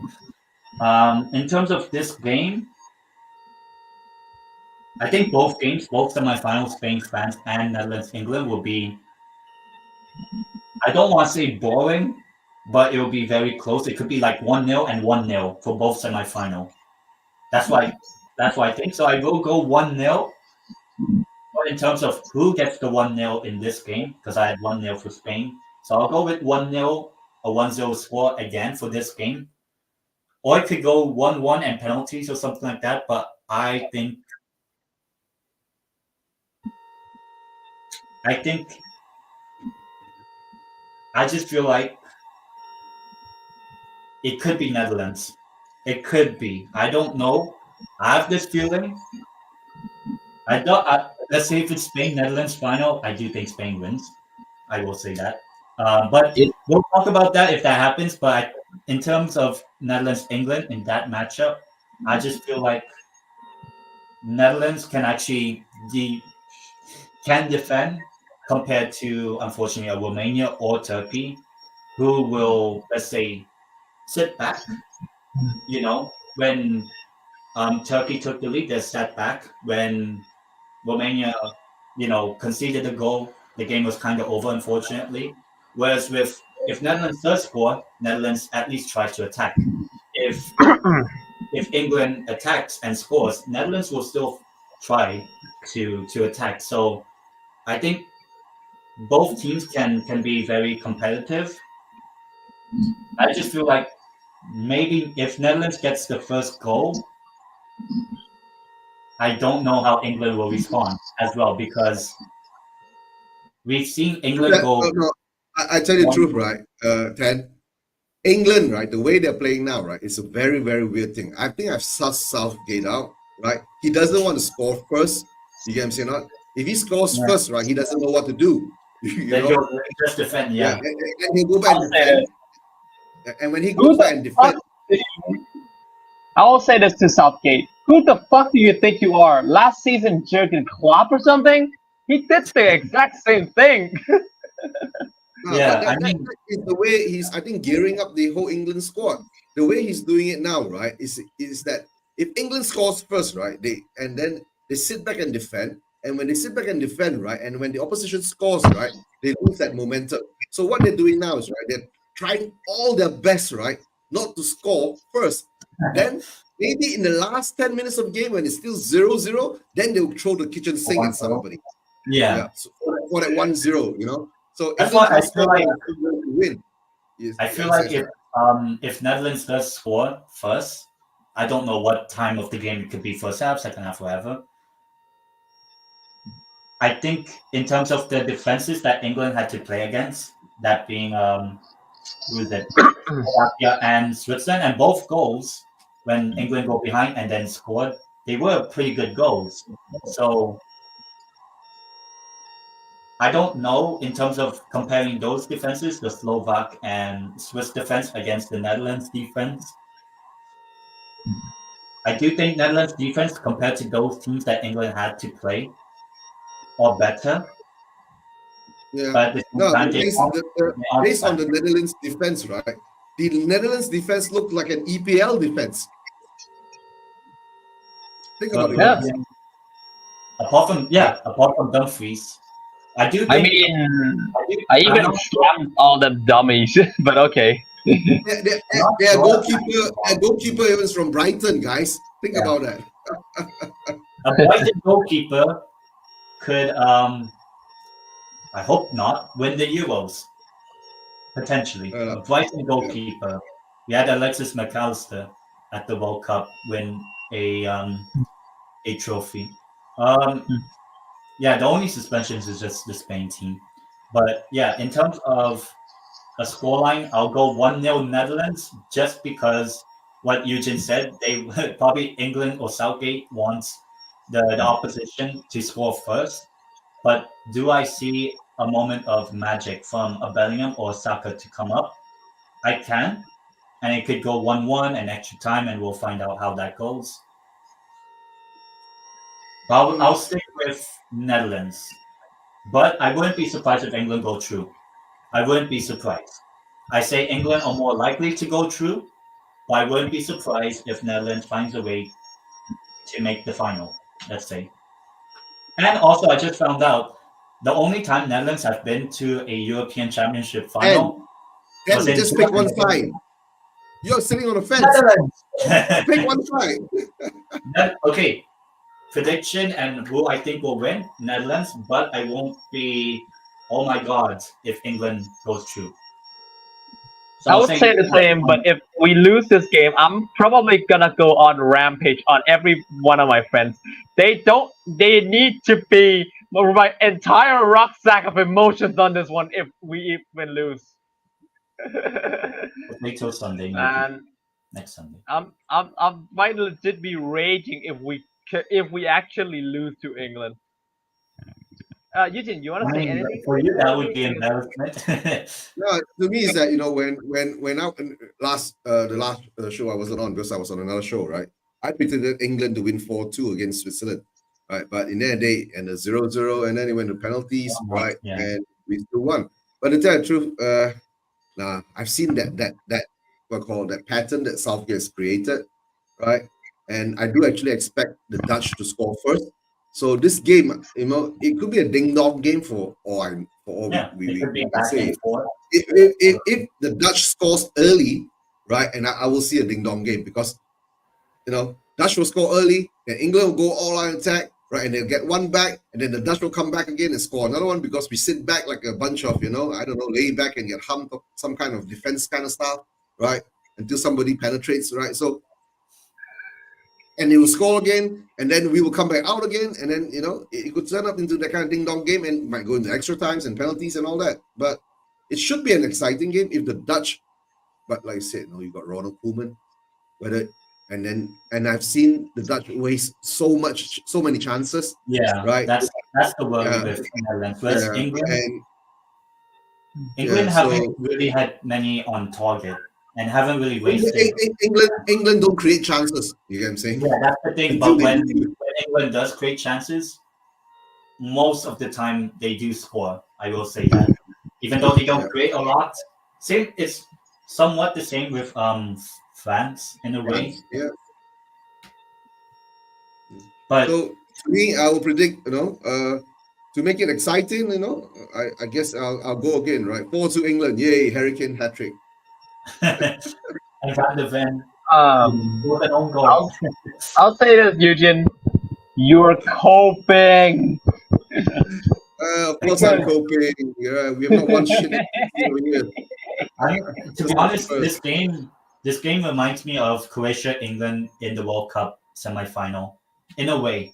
in terms of this game, I think both games, both semifinals, Spain, France, and Netherlands, England, will be. I don't want to say boring, but it will be very close. It could be like 1-0 and 1-0 for both semifinal. That's why I think so. I will go 1-0. But in terms of who gets the 1-0 in this game, because I had 1-0 for Spain. So I'll go with 1-0, a 1-0 score again for this game. Or it could go 1-1 and penalties or something like that. But I think I just feel like it could be Netherlands. It could be. I don't know. I have this feeling. Let's say if it's Spain Netherlands final, I do think Spain wins. I will say that. But we'll talk about that if that happens. But in terms of Netherlands England in that matchup, I just feel like Netherlands can actually can defend compared to, unfortunately, a Romania or Turkey, who will, let's say, sit back. You know, when Turkey took the lead, they sat back. When Romania, conceded a goal, the game was kind of over, unfortunately. Whereas if Netherlands does score, Netherlands at least tries to attack. If England attacks and scores, Netherlands will still try to attack. So I think both teams can be very competitive. I just feel like maybe if Netherlands gets the first goal, I don't know how England will respond as well, because we've seen England go. No, I tell you the truth, right? Ted, England, right? The way they're playing now, right? It's a very, very weird thing. I think I've sussed Southgate out, right? He doesn't want to score first. You get what I'm saying? Not if he scores first, right? He doesn't know what to do. You Then know? just defend, yeah. And he'll go back and defend. And when he goes back and defend, I will say this to Southgate. Who the fuck do you think you are? Last season, Jurgen Klopp or something? He did the exact same thing. Yeah, but that is the way he's, I think, gearing up the whole England squad. The way he's doing it now, right, is that if England scores first, right, they sit back and defend. And when they sit back and defend, right, and when the opposition scores, right, they lose that momentum. So what they're doing now is, right, they're trying all their best, right, not to score first. Then maybe in the last 10 minutes of game when it's still 0-0, then they'll throw the kitchen sink at somebody. Yeah. So for that 1-0, you know. So that's why I feel like win. I feel like if Netherlands does score first, I don't know what time of the game it could be, first half, second half, whatever. I think in terms of the defenses that England had to play against, that being who is it? Slovakia and Switzerland, and both goals when England go behind and then scored, they were pretty good goals. So I don't know in terms of comparing those defenses, the Slovak and Swiss defense against the Netherlands defense. I do think Netherlands defense compared to those teams that England had to play are better. Yeah. But based on the Netherlands defense, right? The Netherlands defense looked like an EPL defense. Think about it. Yeah. Apart from Dumfries, I do. I mean, I even slammed all the dummies, but okay. Their goalkeeper even from Brighton, guys. Think about that. A Brighton goalkeeper could, I hope not, win the Euros. Potentially. A Brighton goalkeeper. We had Alexis McAllister at the World Cup win a trophy. Yeah, the only suspensions is just the Spain team. But yeah, in terms of a scoreline, I'll go 1-0 Netherlands, just because what Eugene said, they probably England or Southgate wants the opposition to score first. But do I see a moment of magic from a Bellingham or Saka to come up? I can, and it could go 1-1 and extra time, and we'll find out how that goes. I'll stick with Netherlands, but I wouldn't be surprised if England go through. I wouldn't be surprised. I say England are more likely to go through, but I wouldn't be surprised if Netherlands finds a way to make the final, let's say. And also, I just found out the only time Netherlands have been to a European Championship final. And just pick one side. You're sitting on a fence. Pick one side. Okay. Prediction and who I think will win, Netherlands, but I won't be, oh my God, if England goes through. So I would say the same, but if we lose this game, I'm probably gonna go on rampage on every one of my friends. They need to be my entire rucksack of emotions on this one if we even lose. Wait till Sunday, maybe. And next Sunday. I might legit be raging if we actually lose to England. Eugene, you want to say anything? For you, that would be embarrassment. No, to me is that when I the last show I wasn't on because I was on another show, right? I predicted England to win 4-2 against Switzerland. right? But in the end of the day, and the 0-0, and then it went to penalties, right? Yeah. And we still won. But to tell you the truth, I've seen that what call that pattern that Southgate has created, right? And I do actually expect the Dutch to score first. So this game, it could be a ding dong game for all Yeah, it could be we can back say. and forth. If the Dutch scores early, right, and I will see a ding dong game because Dutch will score early, then England will go all out attack, right, and they'll get one back, and then the Dutch will come back again and score another one because we sit back like a bunch of I don't know, lay back and get humped of some kind of defense kind of stuff, right, until somebody penetrates, right. So and they will score again, and then we will come back out again, and then it could turn up into that kind of ding dong game and might go into extra times and penalties and all that. But it should be an exciting game if the Dutch. But like I said, you got Ronald Koeman, and I've seen the Dutch waste so many chances. Yeah, right. That's the worry with Netherlands. Whereas England haven't really had many on target and haven't really wasted. England don't create chances. You get what I'm saying? Yeah, that's the thing. But when England does create chances, most of the time they do score. I will say that, even though they don't create a lot. Same, it's somewhat the same with France in a way. Yeah. But so to me, I will predict, to make it exciting, I guess I'll go again, right? 4-2 England, yay! Harry Kane hat trick. and Van de Ven Um, with an own goal. I'll say this, Eugin. You're coping. Of course, I'm coping. Yeah, we have not won shit over here. To be honest, this game reminds me of Croatia England in the World Cup semi-final. In a way,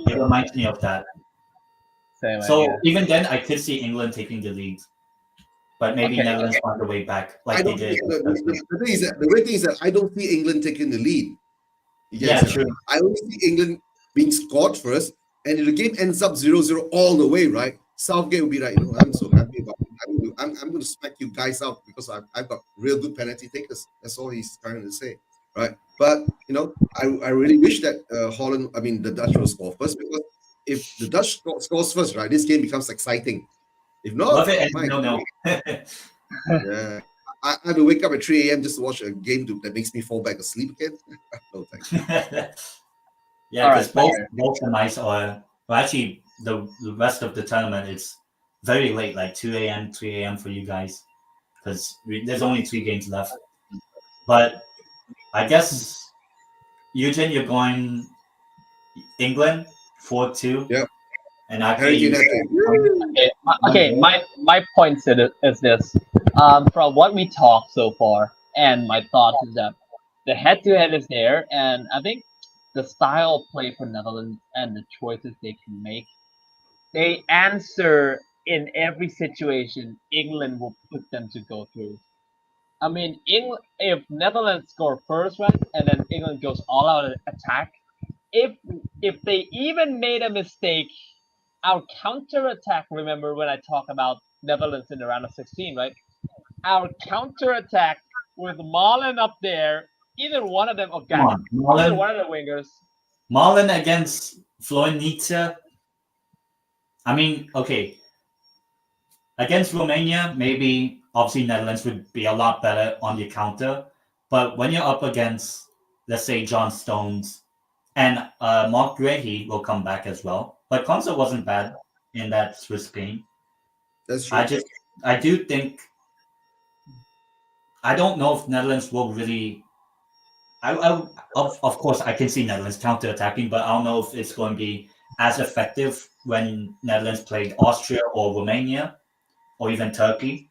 it reminds me of that. Same So idea. even then, I could see England taking the lead, but maybe Netherlands find the way back like they did. The great thing is that I don't see England taking the lead. Yeah, true. I only see England being scored first, and if the game ends up 0-0 all the way, right? Southgate will be like, I'm so happy about it. I'm going to smack you guys out because I've got real good penalty takers. That's all he's trying to say, right? But I really wish that the Dutch will score first, because if the Dutch scores first, right, this game becomes exciting. If not, Love it. No. Yeah. I have to wake up at 3 a.m. just to watch a game that makes me fall back asleep again. No, thanks. Yeah, because both the nights are, well, actually, the rest of the tournament, it's very late, like 2 a.m., 3 a.m. for you guys, because there's only 3 games left. But I guess, Eugin, you're going England 4-2. Yep. And actually, okay. My point is this. From what we talked so far, and my thought is that the head-to-head is there, and I think the style of play for Netherlands and the choices they can make, they answer in every situation England will put them to go through. I mean, if Netherlands score first, right, and then England goes all out attack, if they even made a mistake, our counter-attack, remember when I talk about Netherlands in the round of 16, right? Our counter-attack with Marlon up there, either one of them, or either one of the wingers. Marlon against Florentia. I mean, okay. Against Romania, maybe obviously Netherlands would be a lot better on the counter. But when you're up against, let's say, John Stones, and Mark Guehi will come back as well. But Konsa wasn't bad in that Swiss game. That's true. I do think, I don't know if Netherlands will really. Of course, I can see Netherlands counter-attacking, but I don't know if it's going to be as effective when Netherlands played Austria or Romania or even Turkey.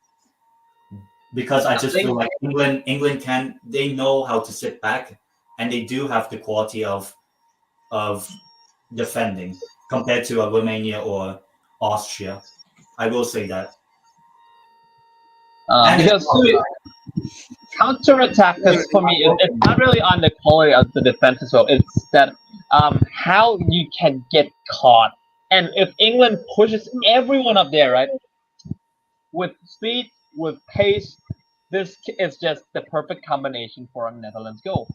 Because I just feel like England they know how to sit back, and they do have the quality of defending compared to a Romania or Austria. I will say that. Because counter-attack is, for me, it's not really on the quality of the defense as well. It's that how you can get caught. And if England pushes everyone up there, right, with speed, with pace, this is just the perfect combination for a Netherlands goal.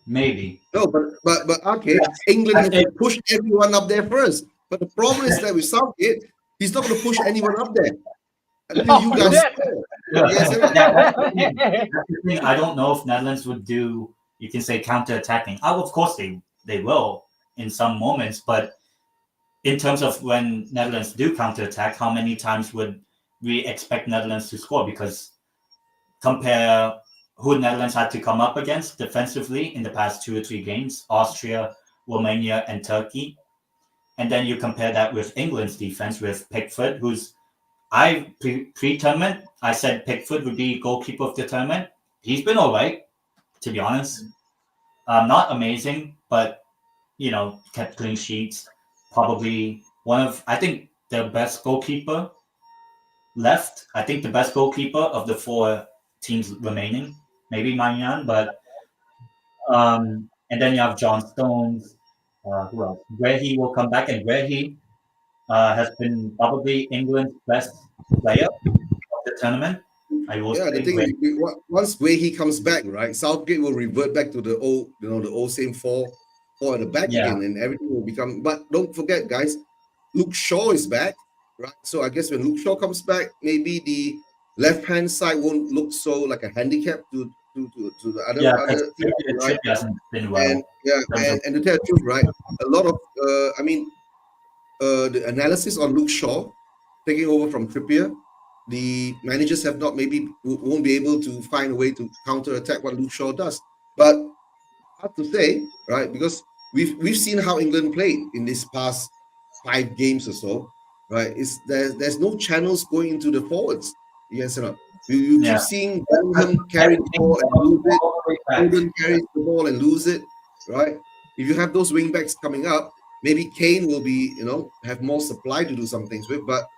maybe. No, but okay, England has to push everyone up there first. But the problem is that with Southgate, he's not going to push anyone up there until you guys score. Yes, Yeah, that's the thing. I don't know if Netherlands would do, you can say, counter-attacking. Oh, of course they will in some moments, but in terms of when Netherlands do counter-attack, how many times would we expect Netherlands to score? Because compare who Netherlands had to come up against defensively in the past 2 or 3 games: Austria, Romania, and Turkey. And then you compare that with England's defense with Pickford, who's pre-tournament, I said Pickford would be goalkeeper of the tournament. He's been all right, to be honest. Not amazing, but kept clean sheets. Probably one of, I think, the best goalkeeper left. I think the best goalkeeper of the 4 teams remaining. Maybe Maignan, but and then you have John Stones. Who else? Guehi will come back, and Guehi has been probably England's best player of the tournament. I will say. The thing is, once Guehi comes back, right, Southgate will revert back to the old same four at the back again, and everything will become. But don't forget, guys, Luke Shaw is back, right? So I guess when Luke Shaw comes back, maybe the left-hand side won't look so like a handicap to the other team, right? Hasn't been well. And to tell the truth, right, a lot of the analysis on Luke Shaw taking over from Trippier, the managers won't be able to find a way to counter-attack what Luke Shaw does. But hard to say, right? Because we've seen how England played in these past 5 games or so, right? There's no channels going into the forwards. Yes or not? You keep seeing Bellingham carry the ball and lose it. Foden carries the ball and lose it, right? If you have those wing backs coming up, maybe Kane will be, have more supply to do some things with. But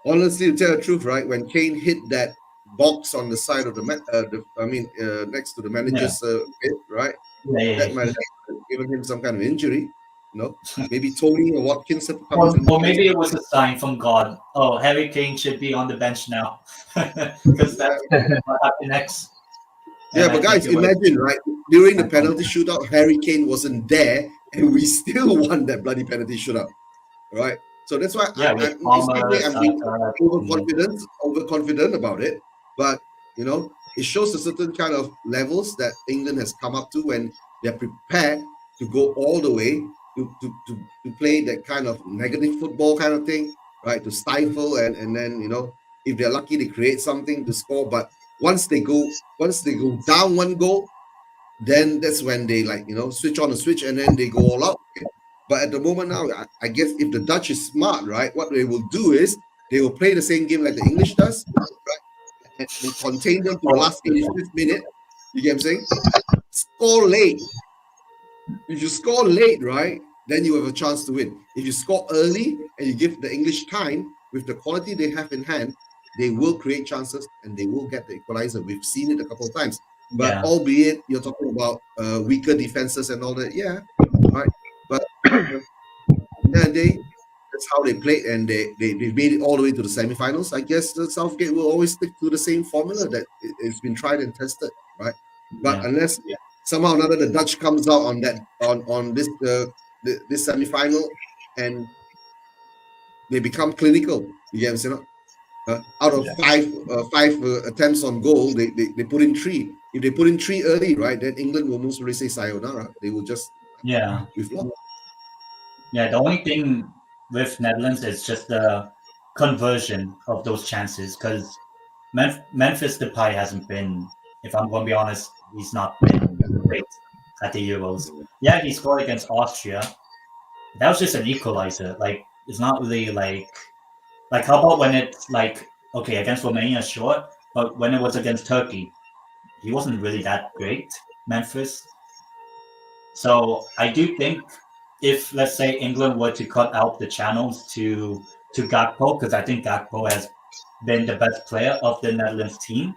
honestly, to tell the truth, right, when Kane hit that box on the side of next to the manager's bit, right, that might have given him some kind of injury. Maybe Tony or Watkins have come or maybe it was a sign from God. Oh, Harry Kane should be on the bench now, because that's what happened next. But guys, imagine, right? During the penalty shootout, Harry Kane wasn't there, and we still won that bloody penalty shootout, right? So that's why I'm being overconfident about it. But it shows a certain kind of levels that England has come up to when they're prepared to go all the way to play that kind of negative football kind of thing, right? To stifle and then if they're lucky, they create something to score. But once they go down 1 goal, then that's when they switch on the switch and then they go all out. But at the moment now, I guess if the Dutch is smart, right, what they will do is they will play the same game like the English does, right, and contain them to the last 85th minute. You get what I'm saying? Score late. If you score late, right, then you have a chance to win. If you score early and you give the English time with the quality they have in hand, they will create chances and they will get the equalizer. We've seen it a couple of times. But albeit you're talking about weaker defenses and all that, right. But that's how they played, and they made it all the way to the semifinals. I guess the Southgate will always stick to the same formula that it's been tried and tested, right? But unless somehow or another the Dutch comes out on that on this this semifinal and they become clinical, you get what I'm saying? Out of 5 attempts on goal, they put in 3. If they put in 3 early, right, then England will most probably say sayonara. They will just we've lost. The only thing with Netherlands is just the conversion of those chances, because Memphis Depay hasn't been, if I'm going to be honest, he's not been great at the Euros. Yeah, he scored against Austria. That was just an equalizer. Like, it's not really like how about when it's against Romania, sure, but when it was against Turkey, he wasn't really that great, Memphis. So I do think if, let's say, England were to cut out the channels to Gakpo, because I think Gakpo has been the best player of the Netherlands team,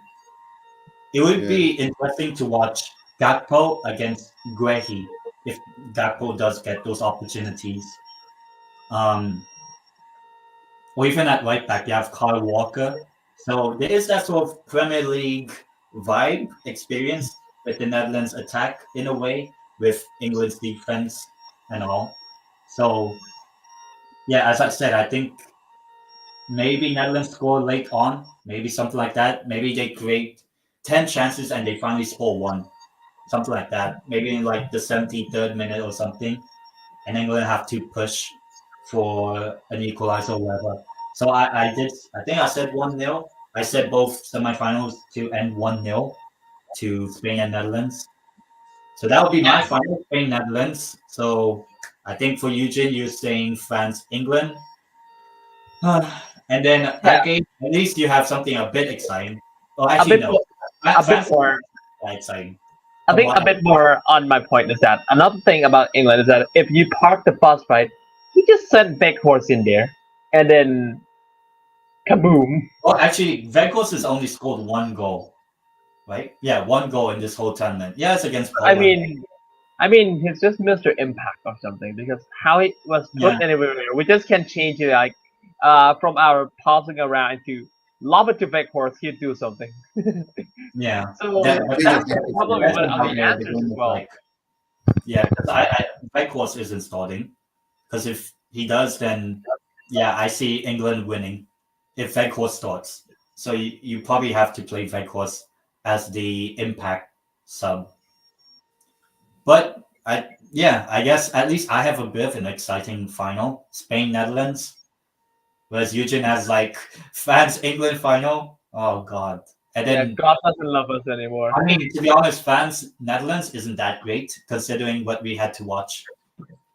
it would be interesting to watch Gakpo against Guehi if Gakpo does get those opportunities. Or even at right back, you have Kyle Walker. So there is that sort of Premier League vibe experience with the Netherlands attack in a way. with England's defense and all. So yeah, as I said, I think maybe Netherlands score late on, maybe something like that. Maybe they create 10 chances and they finally score one, something like that. Maybe in like the 73rd minute or something, and England have to push for an equalizer or whatever. So I think I said 1-0. I said both semifinals to end 1-0 to Spain and Netherlands. So that would be my final, Spain Netherlands. So I think for Eugene, you're saying France England. And then okay, at least you have something a bit exciting. Oh, A actually bit, no, a bit France more. is exciting. I think a bit more on my point is that another thing about England is that if you park the bus right, you just send big horse in there, and then kaboom. Well, actually, Vegas has only scored one goal, right? Yeah, one goal in this whole tournament. Yeah, it's against I Poland. mean, he's just Mr. Impact or something because how it was put Yeah. anywhere, we just can change it like from our passing around to lob it to big horse, he'd do something. Yeah, So that, I but think that's, that's probably that's one of how the the answers game as is well. like. Yeah, because Vegas isn't starting. Because if he does, then yeah, I see England winning if Vegas starts. So you probably have to play Vegas as the impact sub. But I guess at least I have a bit of an exciting final. Spain Netherlands. Whereas Eugene has like France England final. Oh god. And Yeah, then God doesn't love us anymore. I mean to be honest, France Netherlands isn't that great considering what we had to watch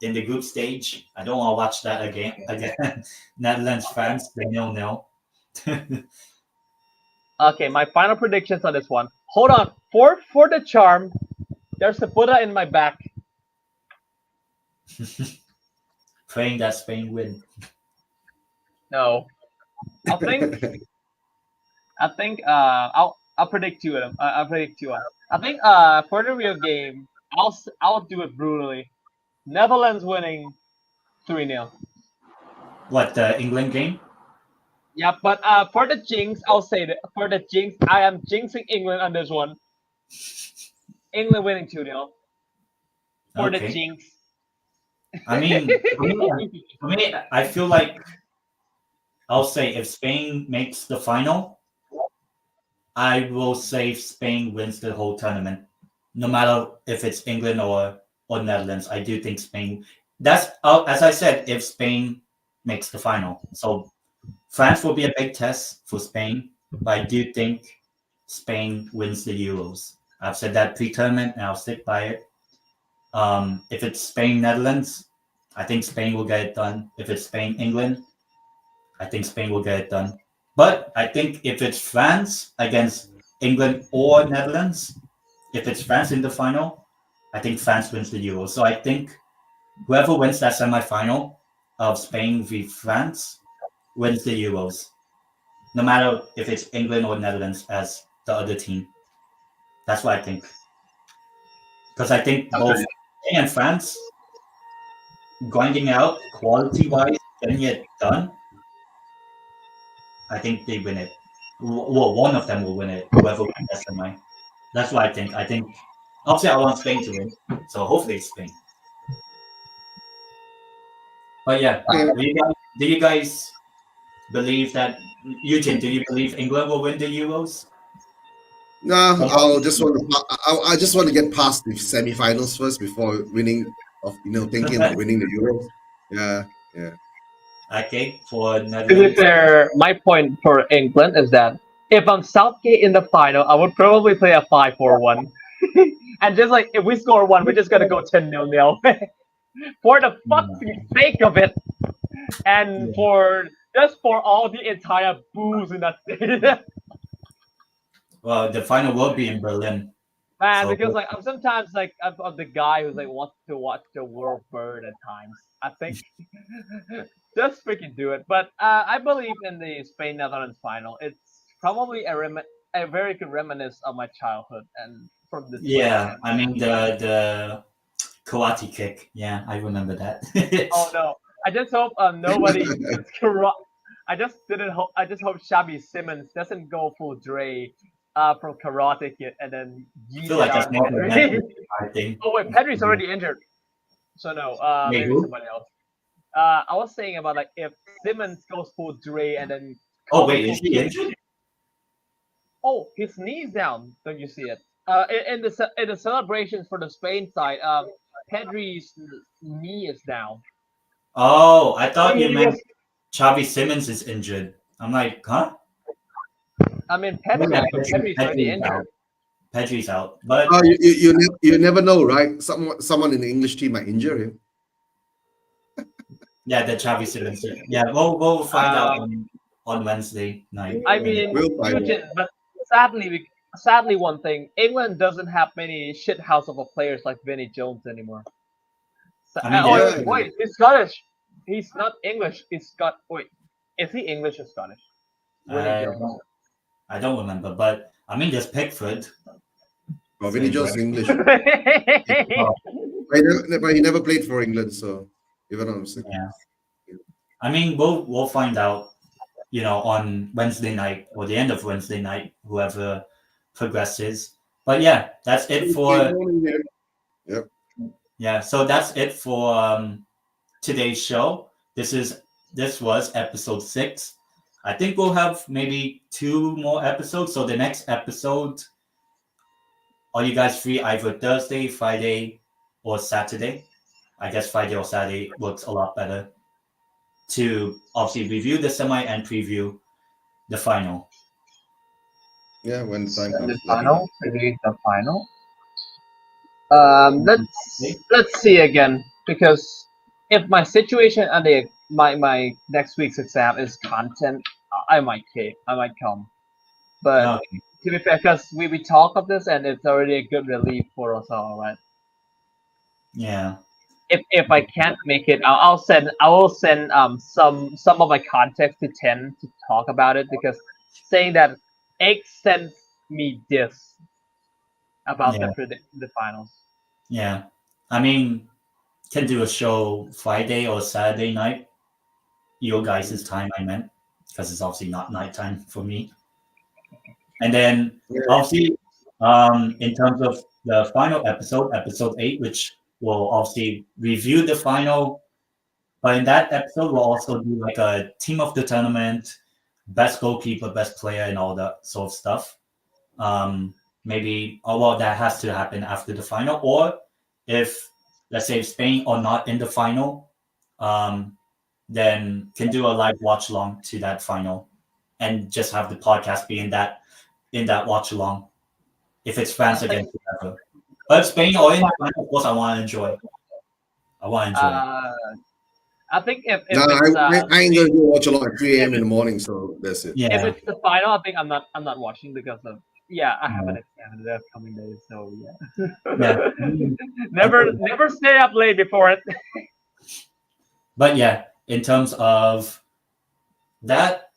in the group stage. I don't want to watch that again. Again, Netherlands France, they 0-0. Okay, my final predictions on this one. Hold on, for the charm, there's a Buddha in my back. Praying that Spain win. No, I think I'll predict two of them. I'll predict two. I think for the real game, I'll do it brutally. Netherlands winning 3-0. What the England game? Yeah, but for the jinx, I'll say that for the jinx, I am jinxing England on this one. England winning 2-0. For the Okay. jinx. I mean, for me, I feel like I'll say if Spain makes the final, I will say Spain wins the whole tournament, no matter if it's England or Netherlands. I do think Spain. That's as I said, if Spain makes the final. So France will be a big test for Spain, but I do think Spain wins the Euros. I've said that pre-tournament, and I'll stick by it. If it's Spain Netherlands, I think Spain will get it done. If it's Spain England, I think Spain will get it done. But I think if it's France against England or Netherlands, if it's France in the final, I think France wins the Euro. So I think whoever wins that semi-final of Spain v France wins the Euros, no matter if it's England or Netherlands as the other team. That's what I think. Because I think both Spain and France grinding out quality-wise, getting it done, I think they win it. Well, one of them will win it. Whoever wins that semi. That's what I think. I think obviously I want Spain to win, so hopefully it's Spain. But yeah, do you guys believe that Eugene? Do you believe England will win the Euros? No, I just want to get past the semi-finals first before thinking about winning the Euros. Yeah. Okay, for To be Netherlands. fair, my point for England is that if I'm Southgate in the final, I would probably play a 5-4-1. And just like if we score one, we're just gonna go 10-0 for the fucking sake of it, and for all the entire booze in that stadium. Well, the final will be in Berlin. Man, So- because like I'm sometimes like I'm the guy who's like wants to watch the world burn at times. I think just freaking do it. But I believe in the Spain Netherlands final. It's probably a very good reminiscence of my childhood and from the Yeah, I mean the karate kick. Yeah, I remember that. Oh no! I just hope nobody gets corrupt. I just hope Shabby Simmons doesn't go full Dre from Karate Kid, and then I feel like that's more of a mental thing. Oh wait, Pedri's already injured, so no, Wait, maybe who? somebody else. I was saying about like if Simmons goes for Dre and then Oh comes wait, for is he Kidd. injured? Oh, his knee's down. Don't you see it? In the celebrations for the Spain side, Pedri's knee is down. Oh, I thought you He meant was- Xavi Simmons is injured. I'm like, huh? I mean, Oh, yeah, Pedri's already Pedri's injured. out. Pedri's out. But Oh, you never know, right? Someone in the English team might injure him. yeah, the Xavi Simmons. Yeah, we'll find out on Wednesday night. I mean, We'll find out. Eugin, but sadly, one thing, England doesn't have many shit house of a players like Vinnie Jones anymore. So, I mean, yeah. wait, he's Scottish. He's not English. He's Wait, is he English or Scottish? Vinnie I Jones. don't, I don't remember, but I mean, there's Pickford. Oh, Vinny Jones is English, Oh, but he never played for England, so even though I'm saying. yeah. I mean, we'll find out, on Wednesday night or the end of Wednesday night, whoever progresses. But yeah, that's it for Yep. yeah. So that's it for today's show. This was episode 6. I think we'll have maybe 2 more episodes. So the next episode, are you guys free either Thursday, Friday, or Saturday? I guess Friday or Saturday works a lot better to obviously review the semi and preview the final. Yeah, when the time The comes. final, maybe the final. Okay. Let's see again, because if my situation and my next week's exam is content, I might come. But Okay. to be fair, because we talk of this and it's already a good relief for us all, right? Yeah. If I can't make it, I will send some of my contacts to Ten to talk about it, because saying that Egg sent me this about Yeah. the finals. Yeah. I mean, can do a show Friday or Saturday night. Your guys' time, I meant, because it's obviously not nighttime for me. And then Yeah. obviously, in terms of the final episode 8, which will obviously review the final. But in that episode, we'll also do like a team of the tournament, best goalkeeper, best player, and all that sort of stuff. Maybe, that has to happen after the final. Or if, let's say, Spain are not in the final, then can do a live watch along to that final, and just have the podcast be in that watch along. If it's France against whoever, but if Spain or in the final, of course, I want to enjoy. I think if No, it's I ain't gonna go watch a lot at 3 a.m. in the morning, so that's it. Yeah. if it's the final, I think I'm not watching, because of I have an exam in the coming days, so Yeah. never stay up late before it. But yeah, in terms of that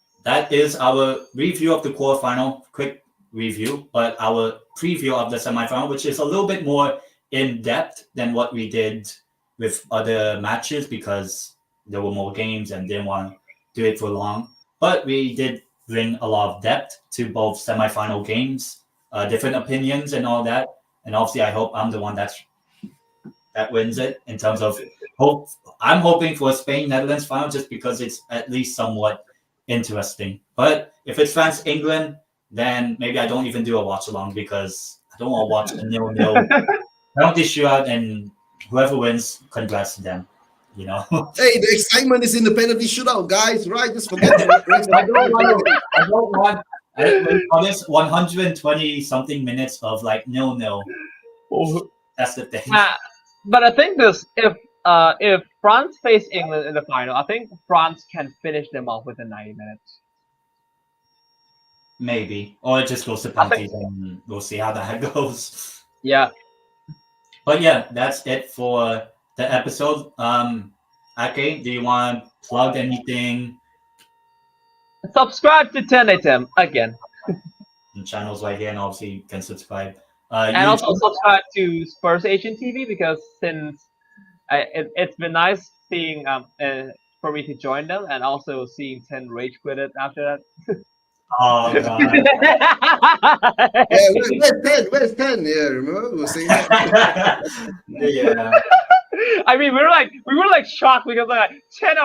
is our review of the quarterfinal, quick review, but our preview of the semifinal, which is a little bit more in depth than what we did with other matches, because there were more games and didn't want to do it for long. But we did bring a lot of depth to both semifinal games, different opinions and all that. And obviously, I hope I'm the one that wins it, in terms of hope. I'm hoping for a Spain Netherlands final, just because it's at least somewhat interesting. But if it's France England, then maybe I don't even do a watch along, because I don't want to watch a 0-0 penalty shootout, and whoever wins, congrats to them. Hey, the excitement is in the penalty shootout, guys. Right? Just forget the rest. I don't want on this 120 something minutes of like 0-0. That's the thing. But I think if France face England in the final, I think France can finish them off within 90 minutes. Maybe, or it just goes to penalties, and we'll see how that goes. Yeah. But yeah, that's it for the episode. Ake, do you want to plug anything? Subscribe to TENDEITEM again. The channel's right here, and obviously you can subscribe. And also subscribe to Spurs Asian TV, because since it's been nice seeing for me to join them, and also seeing 10 rage quit it after that. Oh god. Yeah, where's 10? Where's 10? Yeah, remember? We were saying that. Yeah. I mean, we were like shocked because like 10's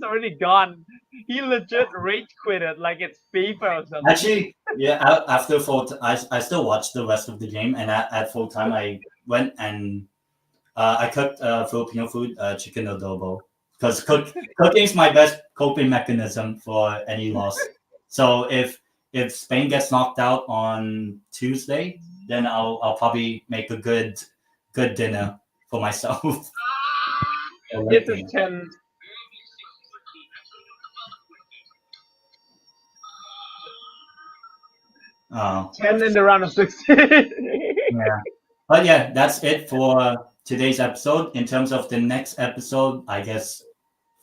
already gone. He legit rage quitted like it's FIFA or something. Actually, yeah. After I still watched the rest of the game, and at full time, I went and I cooked Filipino food, chicken adobo, because cooking is my best coping mechanism for any loss. So if Spain gets knocked out on Tuesday, then I'll probably make a good dinner for myself. This is 10. Oh. 10 in the round of 16. Yeah. But yeah, that's it for today's episode. In terms of the next episode, I guess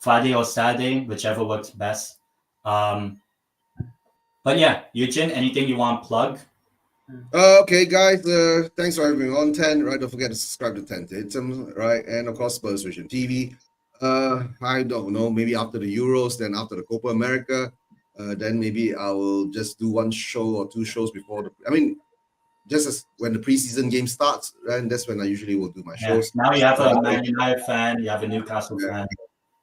Friday or Saturday, whichever works best. But yeah, Eugene, anything you want to plug? Okay, guys. Thanks for having me on 10. Right, don't forget to subscribe to 10 Datum, right? And of course, Spurs Vision TV. I don't know. Maybe after the Euros, then after the Copa America, then maybe I will just do one show or two shows before the. I mean, just as when the preseason game starts, and that's when I usually will do my Yeah. shows. Now you have a Man United fan, you have a Newcastle fan.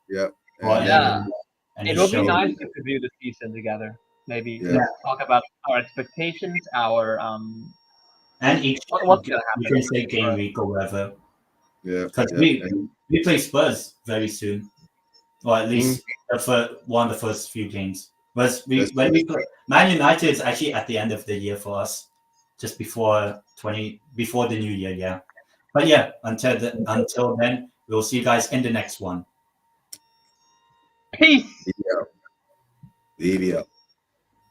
Yeah. Well, Yeah. and It a would be show. nice to review the season together. Maybe Yeah. talk about our expectations, our And each what's gonna you happen. can say game week or whatever. Yeah. Because yeah. we play Spurs very soon. Or at least one of the first few games. When we play, Man United is actually at the end of the year for us. Just before the new year, yeah. But yeah, until then, we'll see you guys in the next one. Peace. Leave it up.